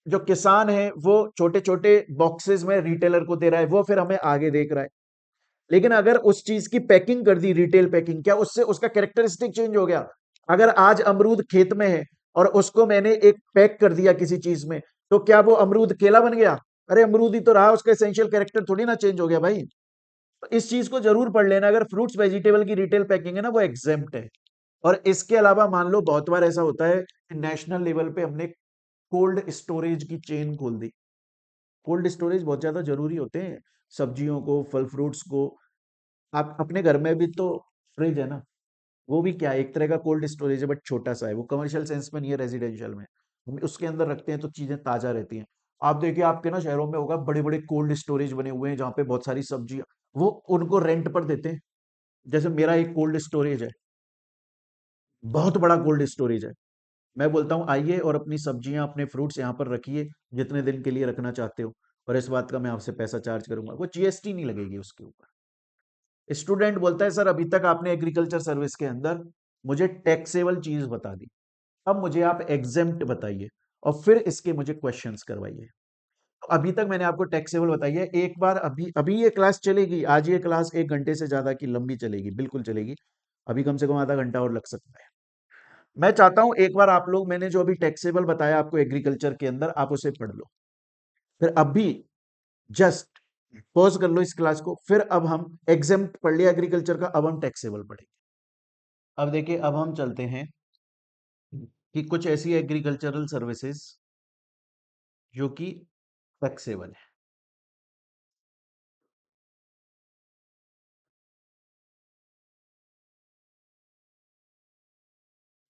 जो किसान है वो छोटे छोटे बॉक्सेस में रिटेलर को दे रहा है, वो फिर हमें आगे देख रहा है। लेकिन अगर उस चीज की पैकिंग कर दी रिटेल पैकिंग, क्या उससे उसका कैरेक्टरिस्टिक चेंज हो गया? अगर आज अमरूद खेत में है और उसको मैंने एक पैक कर दिया किसी चीज में, तो क्या वो अमरूद केला बन गया? अरे अमरूद ही तो रहा, उसका एसेंशियल कैरेक्टर थोड़ी ना चेंज हो गया भाई। तो इस चीज को जरूर पढ़ लेना, अगर फ्रूट्स वेजिटेबल की रिटेल पैकिंग है ना, वो एग्जेम्प्ट है। और इसके अलावा मान लो बहुत बार ऐसा होता है कि नेशनल लेवल पे हमने कोल्ड स्टोरेज की चेन खोल दी। कोल्ड स्टोरेज बहुत ज्यादा जरूरी होते हैं सब्जियों को, फल फ्रूट्स को। आप अपने घर में भी तो फ्रिज है ना, वो भी क्या है, एक तरह का कोल्ड स्टोरेज है, बट छोटा सा है, वो कमर्शियल सेंस में नहीं है, रेजिडेंशियल में। हम उसके अंदर रखते हैं तो चीजें ताजा रहती हैं। आप देखिए आपके ना शहरों में होगा, बड़े बड़े कोल्ड स्टोरेज बने हुए हैं जहाँ पे बहुत सारी सब्जियां, वो उनको रेंट पर देते हैं। जैसे मेरा एक कोल्ड स्टोरेज है, बहुत बड़ा कोल्ड स्टोरेज है। मैं बोलता हूँ आइए और अपनी सब्जियां, अपने फ्रूट्स यहाँ पर रखिए, जितने दिन के लिए रखना चाहते हो, और इस बात का मैं आपसे पैसा चार्ज करूंगा, वो जीएसटी नहीं लगेगी उसके ऊपर। स्टूडेंट बोलता है सर अभी तक आपने एग्रीकल्चर सर्विस के अंदर मुझे टैक्सेबल चीज बता दी, अब मुझे आप एग्जेम्प्ट बताइए और फिर इसके मुझे क्वेश्चंस करवाइए। तो अभी तक मैंने आपको टैक्सेबल बताई है, एक बार अभी अभी ये क्लास चलेगी, आज ये क्लास 1 घंटे से ज्यादा की लंबी चलेगी, बिल्कुल चलेगी। अभी कम से कम आधा घंटा और लग सकता है। मैं चाहता हूं एक बार आप लोग, मैंने जो अभी टैक्सेबल बताया आपको एग्रीकल्चर के अंदर, आप उसे पढ़ लो। फिर अभी जस्ट पॉज कर लो इस क्लास को, फिर अब हम एग्जेम्प्ट पढ़ लिया एग्रीकल्चर का, अब हम टैक्सेबल पढ़ेंगे। अब देखिए अब हम चलते हैं कि कुछ ऐसी एग्रीकल्चरल सर्विसेज जो कि टैक्सेबल है।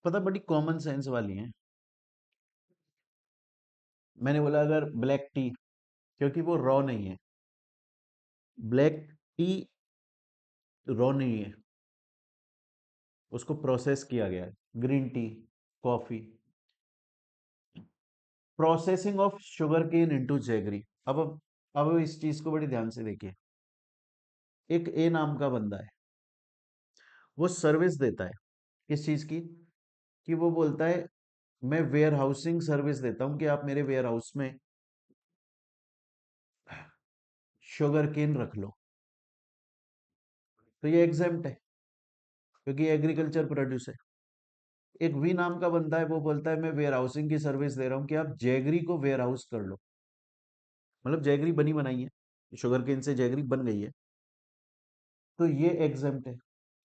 पता बड़ी कॉमन सेंस वाली हैं। मैंने बोला अगर ब्लैक टी, क्योंकि वो रॉ नहीं है, ब्लैक टी रॉ नहीं है, उसको प्रोसेस किया गया है। Green tea, coffee, processing of sugarcane into jaggery. अब इस चीज को बड़ी ध्यान से देखिए। एक ए नाम का बंदा है, वो सर्विस देता है किस चीज की, कि वो बोलता है मैं वेयर हाउसिंग सर्विस देता हूं कि आप मेरे वेयर हाउस में शुगर केन रख लो। तो ये एग्जाम्प्ट है क्योंकि एग्रीकल्चर प्रोड्यूस है। एक वी नाम का बंदा है, वो बोलता है मैं वेयर हाउसिंग की सर्विस दे रहा हूँ कि आप जैगरी को वेयर हाउस कर लो, मतलब जैगरी बनी बनाई है, शुगर केन से जैगरी बन गई है, तो ये एग्जाम्प्ट है।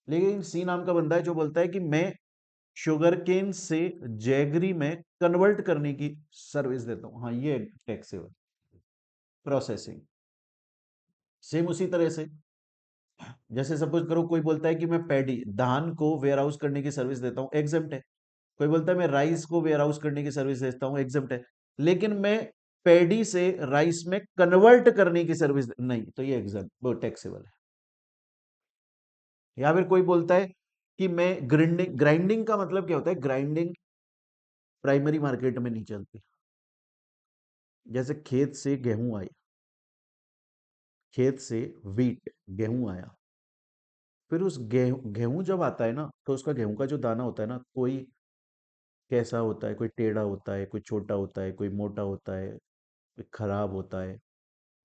लेकिन सी नाम का बंदा है जो बोलता है कि मैं शुगर केन से जैगरी में कन्वर्ट करने की सर्विस देता हूँ, हाँ ये टैक्सेबल, प्रोसेसिंग। सेम उसी तरह से, जैसे सपोज करो कोई बोलता है कि मैं पैडी, धान को वेयर हाउस करने की सर्विस देता हूँ, एग्जाम्प्ट है। कोई बोलता है मैं राइस को वेयर हाउस करने की सर्विस देता हूँ, एग्जाम्प्ट है। लेकिन मैं पैडी से राइस में कन्वर्ट करने की सर्विस नहीं, तो ये एग्जाम वो टैक्सेबल है। या फिर कोई बोलता है कि मैं ग्राइंडिंग, ग्राइंडिंग का मतलब क्या होता है, ग्राइंडिंग प्राइमरी मार्केट में नहीं चलती। जैसे खेत से गेहूं आई, खेत से वीट, गेहूं आया, फिर उस गेहूं गेहूं जब आता है ना, तो उसका गेहूं का जो दाना होता है ना, कोई कैसा होता है, कोई टेढ़ा होता है, कोई छोटा होता है, कोई मोटा होता है, कोई खराब होता है।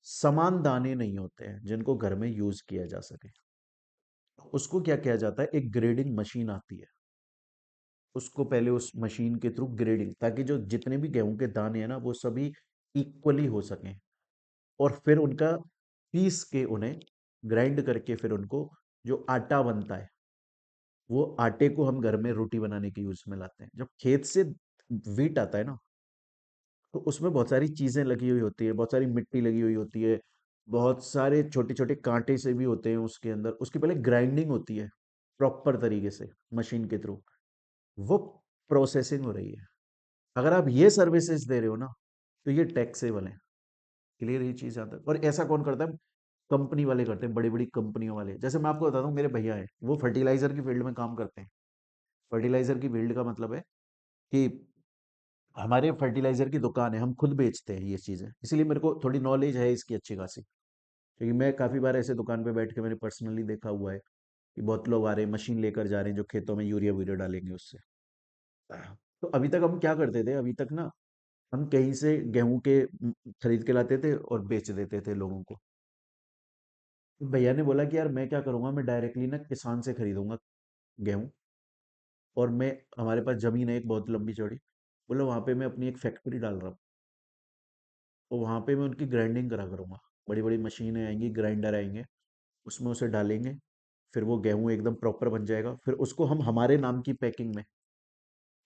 समान दाने नहीं होते हैं जिनको घर में यूज किया जा सके। उसको क्या किया जाता है, एक ग्रेडिंग मशीन आती है, उसको पहले उस मशीन के थ्रू ग्रेडिंग, ताकि जो जितने भी गेहूं के दाने हैं ना वो सभी इक्वली हो सकें, और फिर उनका पीस के उन्हें ग्राइंड करके फिर उनको जो आटा बनता है, वो आटे को हम घर में रोटी बनाने के यूज में लाते हैं। जब खेत से वीट आता है ना, तो उसमें बहुत सारी चीजें लगी हुई होती है, बहुत सारी मिट्टी लगी हुई होती है, बहुत सारे छोटे छोटे कांटे से भी होते हैं उसके अंदर। उसकी पहले ग्राइंडिंग होती है प्रॉपर तरीके से मशीन के थ्रू, वो प्रोसेसिंग हो रही है। अगर आप ये सर्विसेज दे रहे हो ना, तो ये टैक्सेबल है। क्लियर ये चीज आता है। और ऐसा कौन करता है? कंपनी वाले करते हैं, बड़ी बड़ी कंपनियों वाले। जैसे मैं आपको बताता हूँ, मेरे भैया हैं, वो फर्टिलाइजर की फील्ड में काम करते हैं। फर्टिलाइजर की फील्ड का मतलब है कि हमारे फर्टिलाइजर की दुकान है, हम खुद बेचते हैं ये चीजें, इसीलिए मेरे को थोड़ी नॉलेज है इसकी अच्छी खासी। क्योंकि मैं काफी बार ऐसे दुकान पे बैठ के मैंने पर्सनली देखा हुआ है कि बहुत लोग आ रहे हैं, मशीन लेकर जा रहे हैं जो खेतों में यूरिया वूरिया डालेंगे उससे। तो अभी तक हम क्या करते थे, अभी तक ना हम कहीं से गेहूं के खरीद के लाते थे और बेच देते थे लोगों को। तो भैया ने बोला कि यार मैं क्या करूंगा, मैं डायरेक्टली ना किसान से खरीदूंगा गेहूं। और मैं, हमारे पास जमीन है एक बहुत लंबी चौड़ी, बोला वहां पे मैं अपनी एक फैक्ट्री डाल रहा हूँ। तो वहां पे मैं उनकी ग्राइंडिंग करा करूंगा। बड़ी बड़ी मशीनें आएंगी, ग्राइंडर आएंगे, उसमें उसे डालेंगे, फिर वो गेहूं एकदम प्रॉपर बन जाएगा। फिर उसको हम हमारे नाम की पैकिंग में,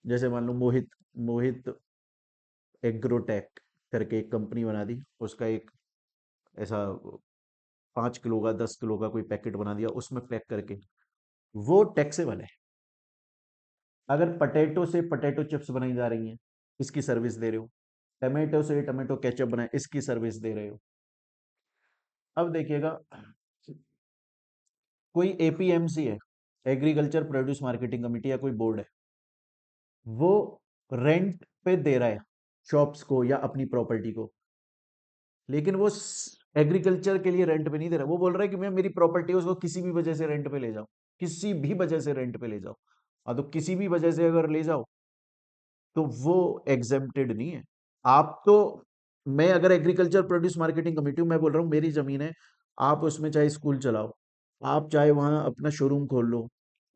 जैसे मान लो मोहित मोहित एग्रोटेक करके एक कंपनी बना दी, उसका एक ऐसा 5 किलो का 10 किलो का कोई पैकेट बना दिया, उसमें पैक करके, वो टैक्सेबल है। अगर पटेटो से पटेटो चिप्स बनाई जा रही हैं, इसकी सर्विस दे रहे हो। टमाटो से टमाटो केचप बनाए, इसकी सर्विस दे रहे हो। अब देखिएगा, कोई एपीएमसी है, एग्रीकल्चर प्रोड्यूस मार्केटिंग कमेटी, या कोई बोर्ड है, वो रेंट पे दे रहा है शॉप्स को या अपनी प्रॉपर्टी को, लेकिन वो एग्रीकल्चर के लिए रेंट पे नहीं दे रहा। वो बोल रहा है कि मैं मेरी प्रॉपर्टी है, उसको किसी भी वजह से रेंट पे ले जाओ, किसी भी वजह से रेंट पे ले जाओ। हाँ, तो किसी भी वजह से अगर ले जाओ, तो वो एग्जेम्प्टेड नहीं है। आप तो, मैं अगर एग्रीकल्चर प्रोड्यूस मार्केटिंग कमेटी हूं, मैं बोल रहा हूँ मेरी जमीन है, आप उसमें चाहे स्कूल चलाओ, आप चाहे वहां अपना शोरूम खोल लो,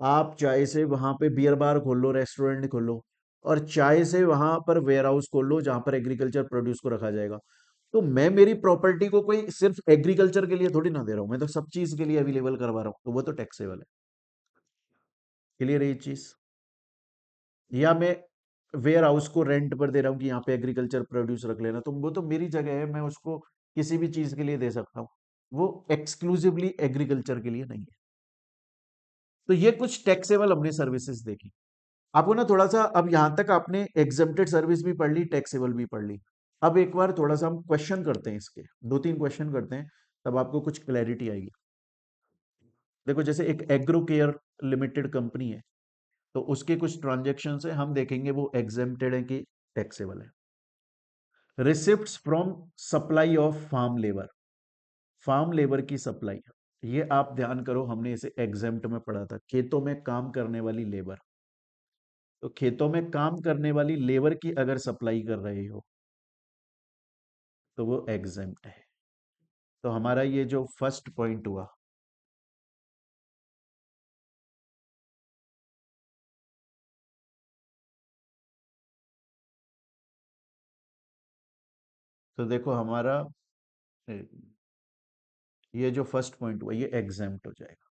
आप चाहे से वहां पे बियर बार खोल लो, रेस्टोरेंट खोल लो, और चाहे से वहां पर वेयर हाउस खोल लो जहां पर एग्रीकल्चर प्रोड्यूस को रखा जाएगा। तो मैं मेरी प्रॉपर्टी को कोई सिर्फ एग्रीकल्चर के लिए थोड़ी ना दे रहा हूं, मैं तो सब चीज के लिए अवेलेबल करवा रहा हूँ, तो वो तो टैक्सेबल है। क्लियर है ये चीज? या मैं वेयर हाउस को रेंट पर दे रहा हूँ कि यहाँ पे एग्रीकल्चर प्रोड्यूस रख लेना, तो वो तो मेरी जगह है, मैं उसको किसी भी चीज के लिए दे सकता हूँ। वो एक्सक्लूसिवली एग्रीकल्चर के लिए नहीं है। तो ये कुछ टैक्सेबल हमने सर्विसेज देखी। आपको ना थोड़ा सा, अब यहां तक आपने एग्जेम्प्टेड सर्विस भी पढ़ ली, टैक्सेबल भी पढ़ ली। अब एक बार थोड़ा सा हम क्वेश्चन करते हैं इसके, 2-3 क्वेश्चन करते हैं, तब आपको कुछ क्लैरिटी आएगी। देखो, जैसे एक एग्रो केयर लिमिटेड कंपनी है, तो उसके कुछ ट्रांजेक्शन है, हम देखेंगे वो एग्जेम्प्टेड है कि टैक्सेबल है। Receipts from supply of farm labour, farm labour की सप्लाई, ये आप ध्यान करो, हमने इसे एग्जेम्प्ट में पढ़ा था, खेतों में काम करने वाली लेबर। तो खेतों में काम करने वाली लेबर की अगर सप्लाई कर रहे हो, तो वो एग्जेम्प्ट है। तो हमारा ये जो फर्स्ट पॉइंट हुआ, तो देखो हमारा ए, ये जो फर्स्ट पॉइंट हुआ, ये एग्जेम्प्ट हो जाएगा।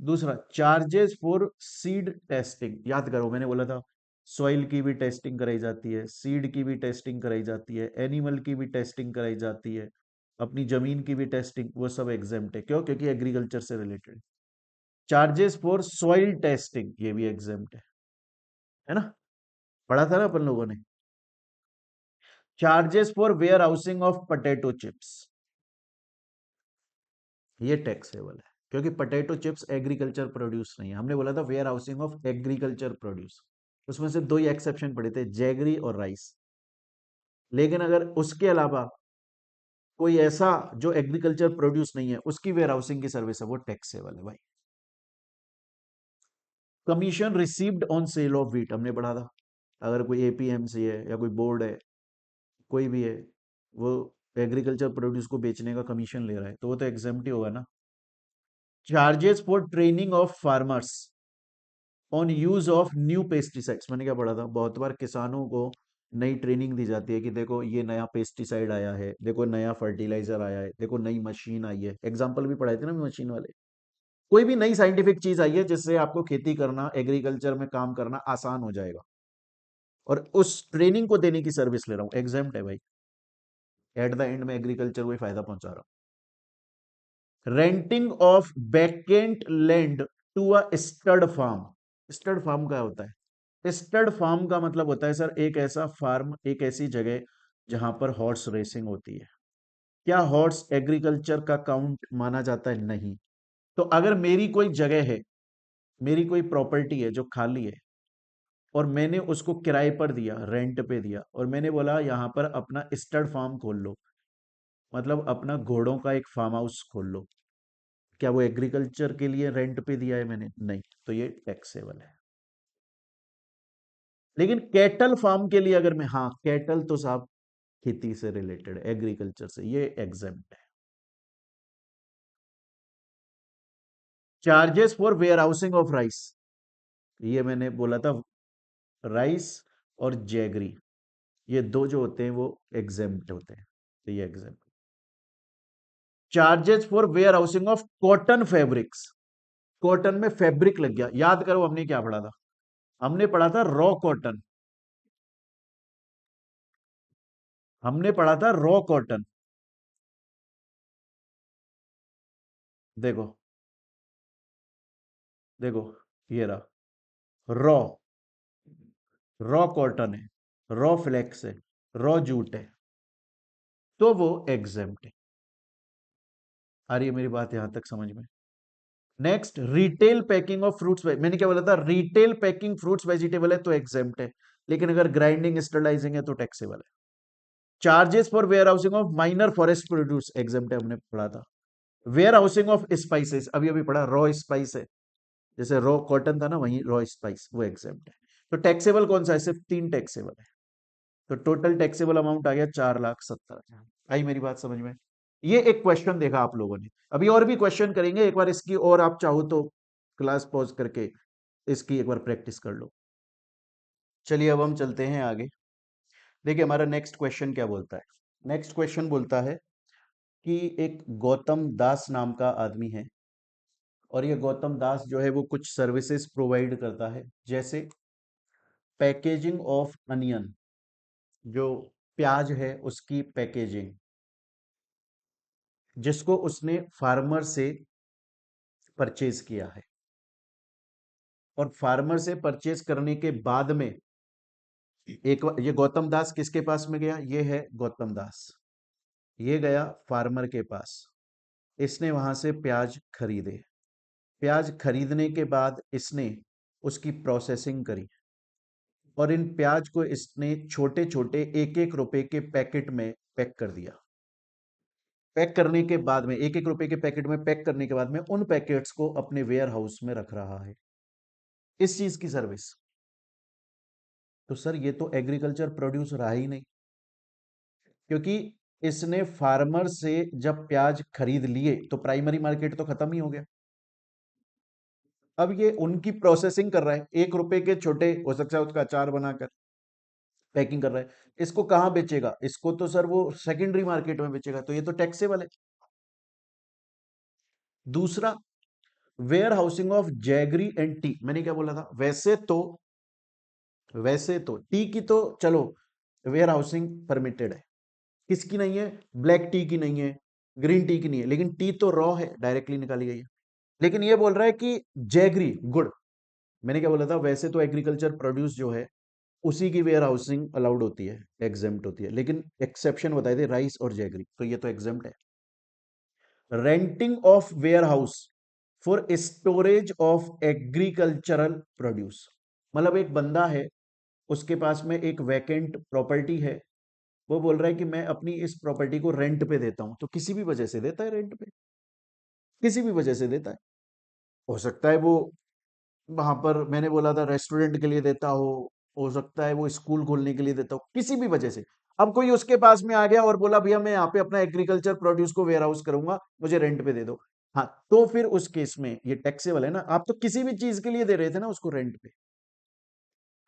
दूसरा, चार्जेस फॉर सीड टेस्टिंग, याद करो मैंने बोला था सॉइल की भी टेस्टिंग कराई जाती है, सीड की भी टेस्टिंग कराई जाती है, एनिमल की भी टेस्टिंग कराई जाती है, अपनी जमीन की भी टेस्टिंग, वो सब एग्जेम्प्ट है। क्यों? क्योंकि एग्रीकल्चर से related. Charges for soil testing, ये भी एग्जेम्प्ट है ना? पढ़ा था ना अपन लोगों ने। Charges for warehousing of potato chips, ये टैक्सेबल है, क्योंकि पोटैटो चिप्स एग्रीकल्चर प्रोड्यूस नहीं है। हमने बोला था warehousing of agriculture produce, उसमें से दो ही एक्सेप्शन पड़े थे, जैगरी और राइस। लेकिन अगर उसके अलावा कोई ऐसा जो एग्रीकल्चर प्रोड्यूस नहीं है, उसकी वेयर हाउसिंग की सर्विस है, वो टैक्सेबल है भाई। Commission received on sale of wheat, हमने पढ़ा था, अगर कोई एपीएमसी है या कोई बोर्ड है, कोई भी है, वो एग्रीकल्चर प्रोड्यूस को बेचने का कमीशन ले रहा है, तो वो तो एग्जेम्प्ट ही होगा ना। Charges for training of farmers on use of new pesticides, मैंने क्या पढ़ा था, बहुत बार किसानों को नई ट्रेनिंग दी जाती है कि देखो ये नया पेस्टिसाइड आया है, देखो नया फर्टिलाइजर आया है, देखो नई मशीन आई है। एग्जाम्पल भी पढ़ाए थे ना मशीन वाले। कोई भी नई साइंटिफिक चीज आई है जिससे आपको खेती करना, एग्रीकल्चर में काम करना आसान हो जाएगा, और उस ट्रेनिंग को देने की सर्विस ले रहा हूं, एग्जाम्प्ट है भाई। एट द एंड में एग्रीकल्चर को ही फायदा पहुंचा रहा हूं। Renting of vacant land to a stud farm. Stud farm क्या होता है? स्टड फार्म का मतलब होता है सर एक ऐसा फार्म, एक ऐसी जगह जहां पर हॉर्स रेसिंग होती है। क्या हॉर्स एग्रीकल्चर का काउंट माना जाता है? नहीं। तो अगर मेरी कोई जगह है, मेरी कोई प्रॉपर्टी है जो खाली है, और मैंने उसको किराए पर दिया, रेंट पे दिया, और मैंने बोला यहां पर अपना स्टड फार्म खोल लो, मतलब अपना घोड़ों का एक फार्म हाउस खोल लो, क्या वो एग्रीकल्चर के लिए रेंट पे दिया है मैंने? नहीं, तो ये टैक्सेबल है। लेकिन कैटल फार्म के लिए अगर मैं, हाँ कैटल तो साहब खेती से रिलेटेड, एग्रीकल्चर से, ये एग्जेम्प्ट है। Charges for warehousing of rice, ये मैंने बोला था, राइस और जैगरी, ये दो जो होते हैं वो एग्जेम्प्ट होते हैं, तो ये exempt. Charges for warehousing of cotton fabrics, cotton में फैब्रिक लग गया, याद करो हमने क्या पढ़ा था? हमने पढ़ा था रॉ कॉटन, हमने पढ़ा था रॉ कॉटन। देखो, देखो, ये रहा रॉ, रॉ कॉटन है, रॉ फ्लेक्स है, रॉ जूट है, तो वो एग्जेम्प्ट है। आ रही है मेरी बात यहां तक समझ में? Next, retail packing of fruits, मैंने क्या बोला था? रिटेल पैकिंग फ्रूट्स वेजिटेबल है तो एग्जेम्प्ट है, लेकिन अगर ग्राइंडिंग स्टरलाइजिंग है तो टैक्सेबल है। Charges for warehousing of minor forest produce, exempt है, हमने पढ़ा था। वेयर हाउसिंग ऑफ स्पाइसेस, अभी अभी पढ़ा, रॉ स्पाइस है, जैसे रॉ कॉटन था ना, वही रॉ स्पाइस, वो एग्जेम्प्ट है। तो टैक्सेबल कौन सा है? सिर्फ 3 टैक्सेबल है। तो टोटल टैक्सेबल अमाउंट आ गया 4,70,000। आई मेरी बात समझ में? ये एक क्वेश्चन देखा आप लोगों ने, अभी और भी क्वेश्चन करेंगे एक बार इसकी, और आप चाहो तो क्लास पॉज करके इसकी एक बार प्रैक्टिस कर लो। चलिए अब हम चलते हैं आगे। देखिए हमारा नेक्स्ट क्वेश्चन क्या बोलता है? नेक्स्ट क्वेश्चन बोलता है कि एक गौतम दास नाम का आदमी है, और ये गौतम दास जो है वो कुछ सर्विसेज प्रोवाइड करता है, जैसे पैकेजिंग ऑफ अनियन, जो प्याज है उसकी पैकेजिंग, जिसको उसने फार्मर से परचेज किया है, और फार्मर से परचेज करने के बाद में ये गौतम दास किसके पास में गया? ये है गौतम दास, ये गया फार्मर के पास, इसने वहां से प्याज खरीदे, प्याज खरीदने के बाद इसने उसकी प्रोसेसिंग करी, और इन प्याज को इसने छोटे छोटे 1-1 रुपए के पैकेट में पैक कर दिया। पैक करने के बाद में, 1-1 रुपए के पैकेट में पैक करने के बाद में उन पैकेट्स को अपने वेयर हाउस में रख रहा है, इस चीज की सर्विस। तो सर ये तो एग्रीकल्चर प्रोड्यूस रहा ही नहीं, क्योंकि इसने फार्मर से जब प्याज खरीद लिए तो प्राइमरी मार्केट तो खत्म ही हो गया। अब ये उनकी प्रोसेसिंग कर रहा है, 1 रुपए के छोटे, हो सकता है उसका अचार बनाकर पैकिंग कर रहा है, इसको कहां बेचेगा? इसको तो सर वो सेकेंडरी मार्केट में बेचेगा, तो ये तो टैक्सेबल है। दूसरा, warehousing of jaggery and tea, मैंने क्या बोला था? वैसे तो टी की तो चलो वेयर हाउसिंग परमिटेड है, किसकी नहीं है? ब्लैक टी की नहीं है, ग्रीन टी की नहीं है, लेकिन टी तो रॉ है, डायरेक्टली निकाली गई है। लेकिन ये बोल रहा है कि जैगरी गुड़, मैंने क्या बोला था? वैसे तो एग्रीकल्चर प्रोड्यूस जो है उसी की वेयर हाउसिंग अलाउड होती है, एग्जेम्प्ट होती है, लेकिन एक्सेप्शन बताए थे राइस और जैगरी, तो ये तो एग्जेम्प्ट है। Renting of warehouse for storage of agricultural produce, मतलब एक बंदा है, उसके पास में एक वैकेंट प्रॉपर्टी है, वो बोल रहा है कि मैं अपनी इस प्रॉपर्टी को रेंट पे देता हूं, तो किसी भी वजह से देता है रेंट पे, किसी भी वजह से देता है। हो सकता है वो वहां पर, मैंने बोला था रेस्टोरेंट के लिए देता हो सकता है वो स्कूल खोलने के लिए देता हो, किसी भी वजह से। अब कोई उसके पास में आ गया और बोला भैया मैं यहाँ पे अपना एग्रीकल्चर प्रोड्यूस को वेयर हाउस करूंगा, मुझे रेंट पे दे दो, हाँ, तो फिर उस केस में ये टैक्सेबल है ना। आप तो किसी भी चीज के लिए दे रहे थे ना उसको रेंट पे,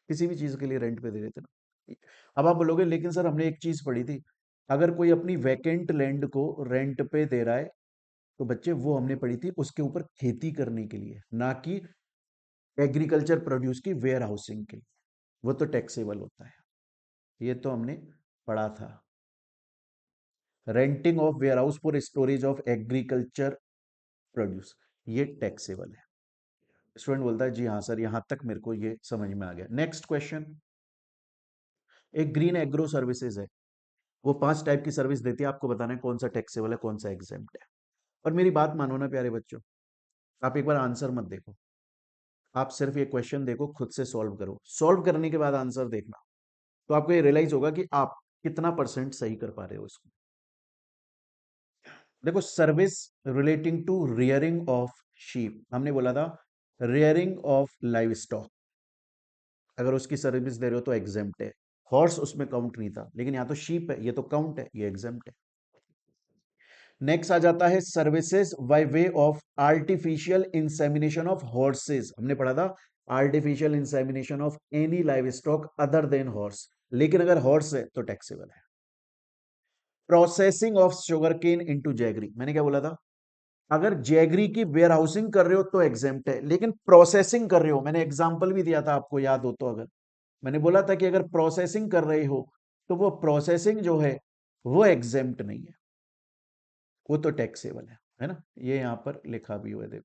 किसी भी चीज के लिए रेंट पे दे रहे थे ना। अब आप बोलोगे लेकिन सर हमने एक चीज पढ़ी थी, अगर कोई अपनी वैकेंट लैंड को रेंट पे दे रहा है, तो बच्चे वो हमने पढ़ी थी उसके ऊपर खेती करने के लिए, ना कि एग्रीकल्चर प्रोड्यूस की वेयर हाउसिंग के लिए। वो तो टैक्सेबल होता है, ये तो हमने पढ़ा था। Renting of warehouse for storage of agriculture produce, ये टैक्सेबल है। स्टूडेंट बोलता है जी हाँ सर, यहां तक मेरे को ये समझ में आ गया। नेक्स्ट क्वेश्चन, एक ग्रीन एग्रो सर्विसेज है, वो 5 टाइप की सर्विस देती है, आपको बताना है कौन सा टैक्सेबल है कौन सा एग्जेम्प्ट है। और मेरी बात मानो ना प्यारे बच्चों, आप एक बार आंसर मत देखो, आप सिर्फ ये क्वेश्चन देखो, खुद से सॉल्व करो, सॉल्व करने के बाद आंसर देखना, तो आपको ये रियलाइज होगा कि आप कितना परसेंट सही कर पा रहे हो इसको। देखो, service relating to rearing of sheep, हमने बोला था रियरिंग ऑफ लाइव स्टॉक, अगर उसकी सर्विस दे रहे हो तो एग्जेम्प्ट है। हॉर्स उसमें काउंट नहीं था, लेकिन यहाँ तो शीप है, ये तो काउंट है, ये एग्जेम्प्ट है। नेक्स्ट आ जाता है services by way of artificial insemination of horses, हमने पढ़ा था artificial insemination of any livestock other than horse, लेकिन अगर हॉर्स है तो टैक्सेबल है। Processing of sugarcane into jaggery, मैंने क्या बोला था, अगर जैगरी की वेयर हाउसिंग कर रहे हो तो एग्जेम्प्ट है, लेकिन प्रोसेसिंग कर रहे हो, मैंने एग्जांपल भी दिया था आपको याद हो तो, अगर मैंने बोला था कि अगर प्रोसेसिंग कर रहे हो तो वो प्रोसेसिंग जो है वो एग्जेम्प्ट नहीं है, वो तो टैक्सेबल है ना, ये यहां पर लिखा भी हुआ है देखो,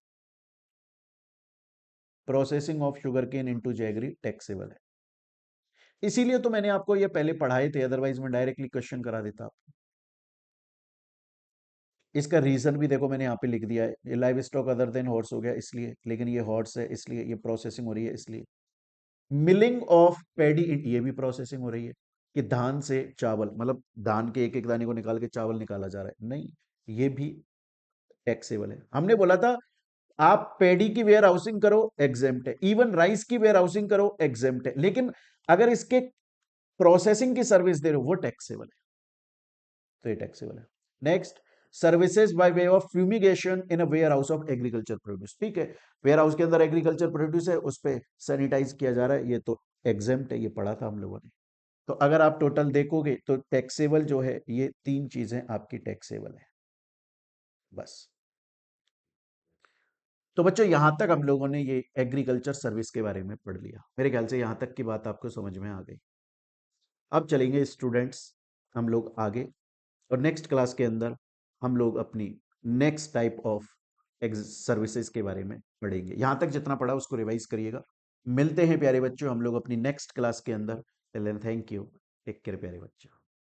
processing of sugarcane into jaggery taxable है। इसीलिए तो मैंने आपको ये पहले पढ़ाए थे, अदरवाइज मैं डायरेक्टली क्वेश्चन करा देता आपको। इसका रीजन भी देखो मैंने यहाँ पे लिख दिया है, ये live stock other than horse हो गया इसलिए, लेकिन ये हॉर्स है इसलिए, ये प्रोसेसिंग हो रही है इसलिए। मिलिंग ऑफ पैडी, ये भी प्रोसेसिंग हो रही है कि धान से चावल, मतलब धान के एक एक दाने को निकाल के चावल निकाला जा रहा है, नहीं, ये भी टैक्सेबल है। हमने बोला था आप पैडी की वेयर हाउसिंग करो एग्जेम्प्ट है, इवन राइस की वेयर हाउसिंग करो एग्जेम्प्ट है, लेकिन अगर इसके प्रोसेसिंग की सर्विस दे रहे हो वो टैक्सेबल है, तो ये टैक्सेबल है। Next, services by way of fumigation in a warehouse of agriculture produce, ठीक है, वेयर हाउस के अंदर एग्रीकल्चर प्रोड्यूस है, उस पर सैनिटाइज किया जा रहा है, ये तो एग्जेम्प्ट है, ये पढ़ा था हम लोगों ने। तो अगर आप टोटल देखोगे तो टैक्सेबल जो है ये 3 चीजें आपकी टैक्सेबल है, बस। तो बच्चों यहां तक हम लोगों ने ये एग्रीकल्चर सर्विस के बारे में पढ़ लिया, मेरे ख्याल से यहां तक की बात आपको समझ में आ गई। अब चलेंगे स्टूडेंट्स हम लोग आगे, और नेक्स्ट क्लास के अंदर हम लोग अपनी नेक्स्ट टाइप ऑफ सर्विसेज के बारे में पढ़ेंगे। यहां तक जितना पढ़ा उसको रिवाइज करिएगा। मिलते हैं प्यारे बच्चों हम लोग अपनी नेक्स्ट क्लास के अंदर। थैंक यू, टेक केयर प्यारे बच्चों।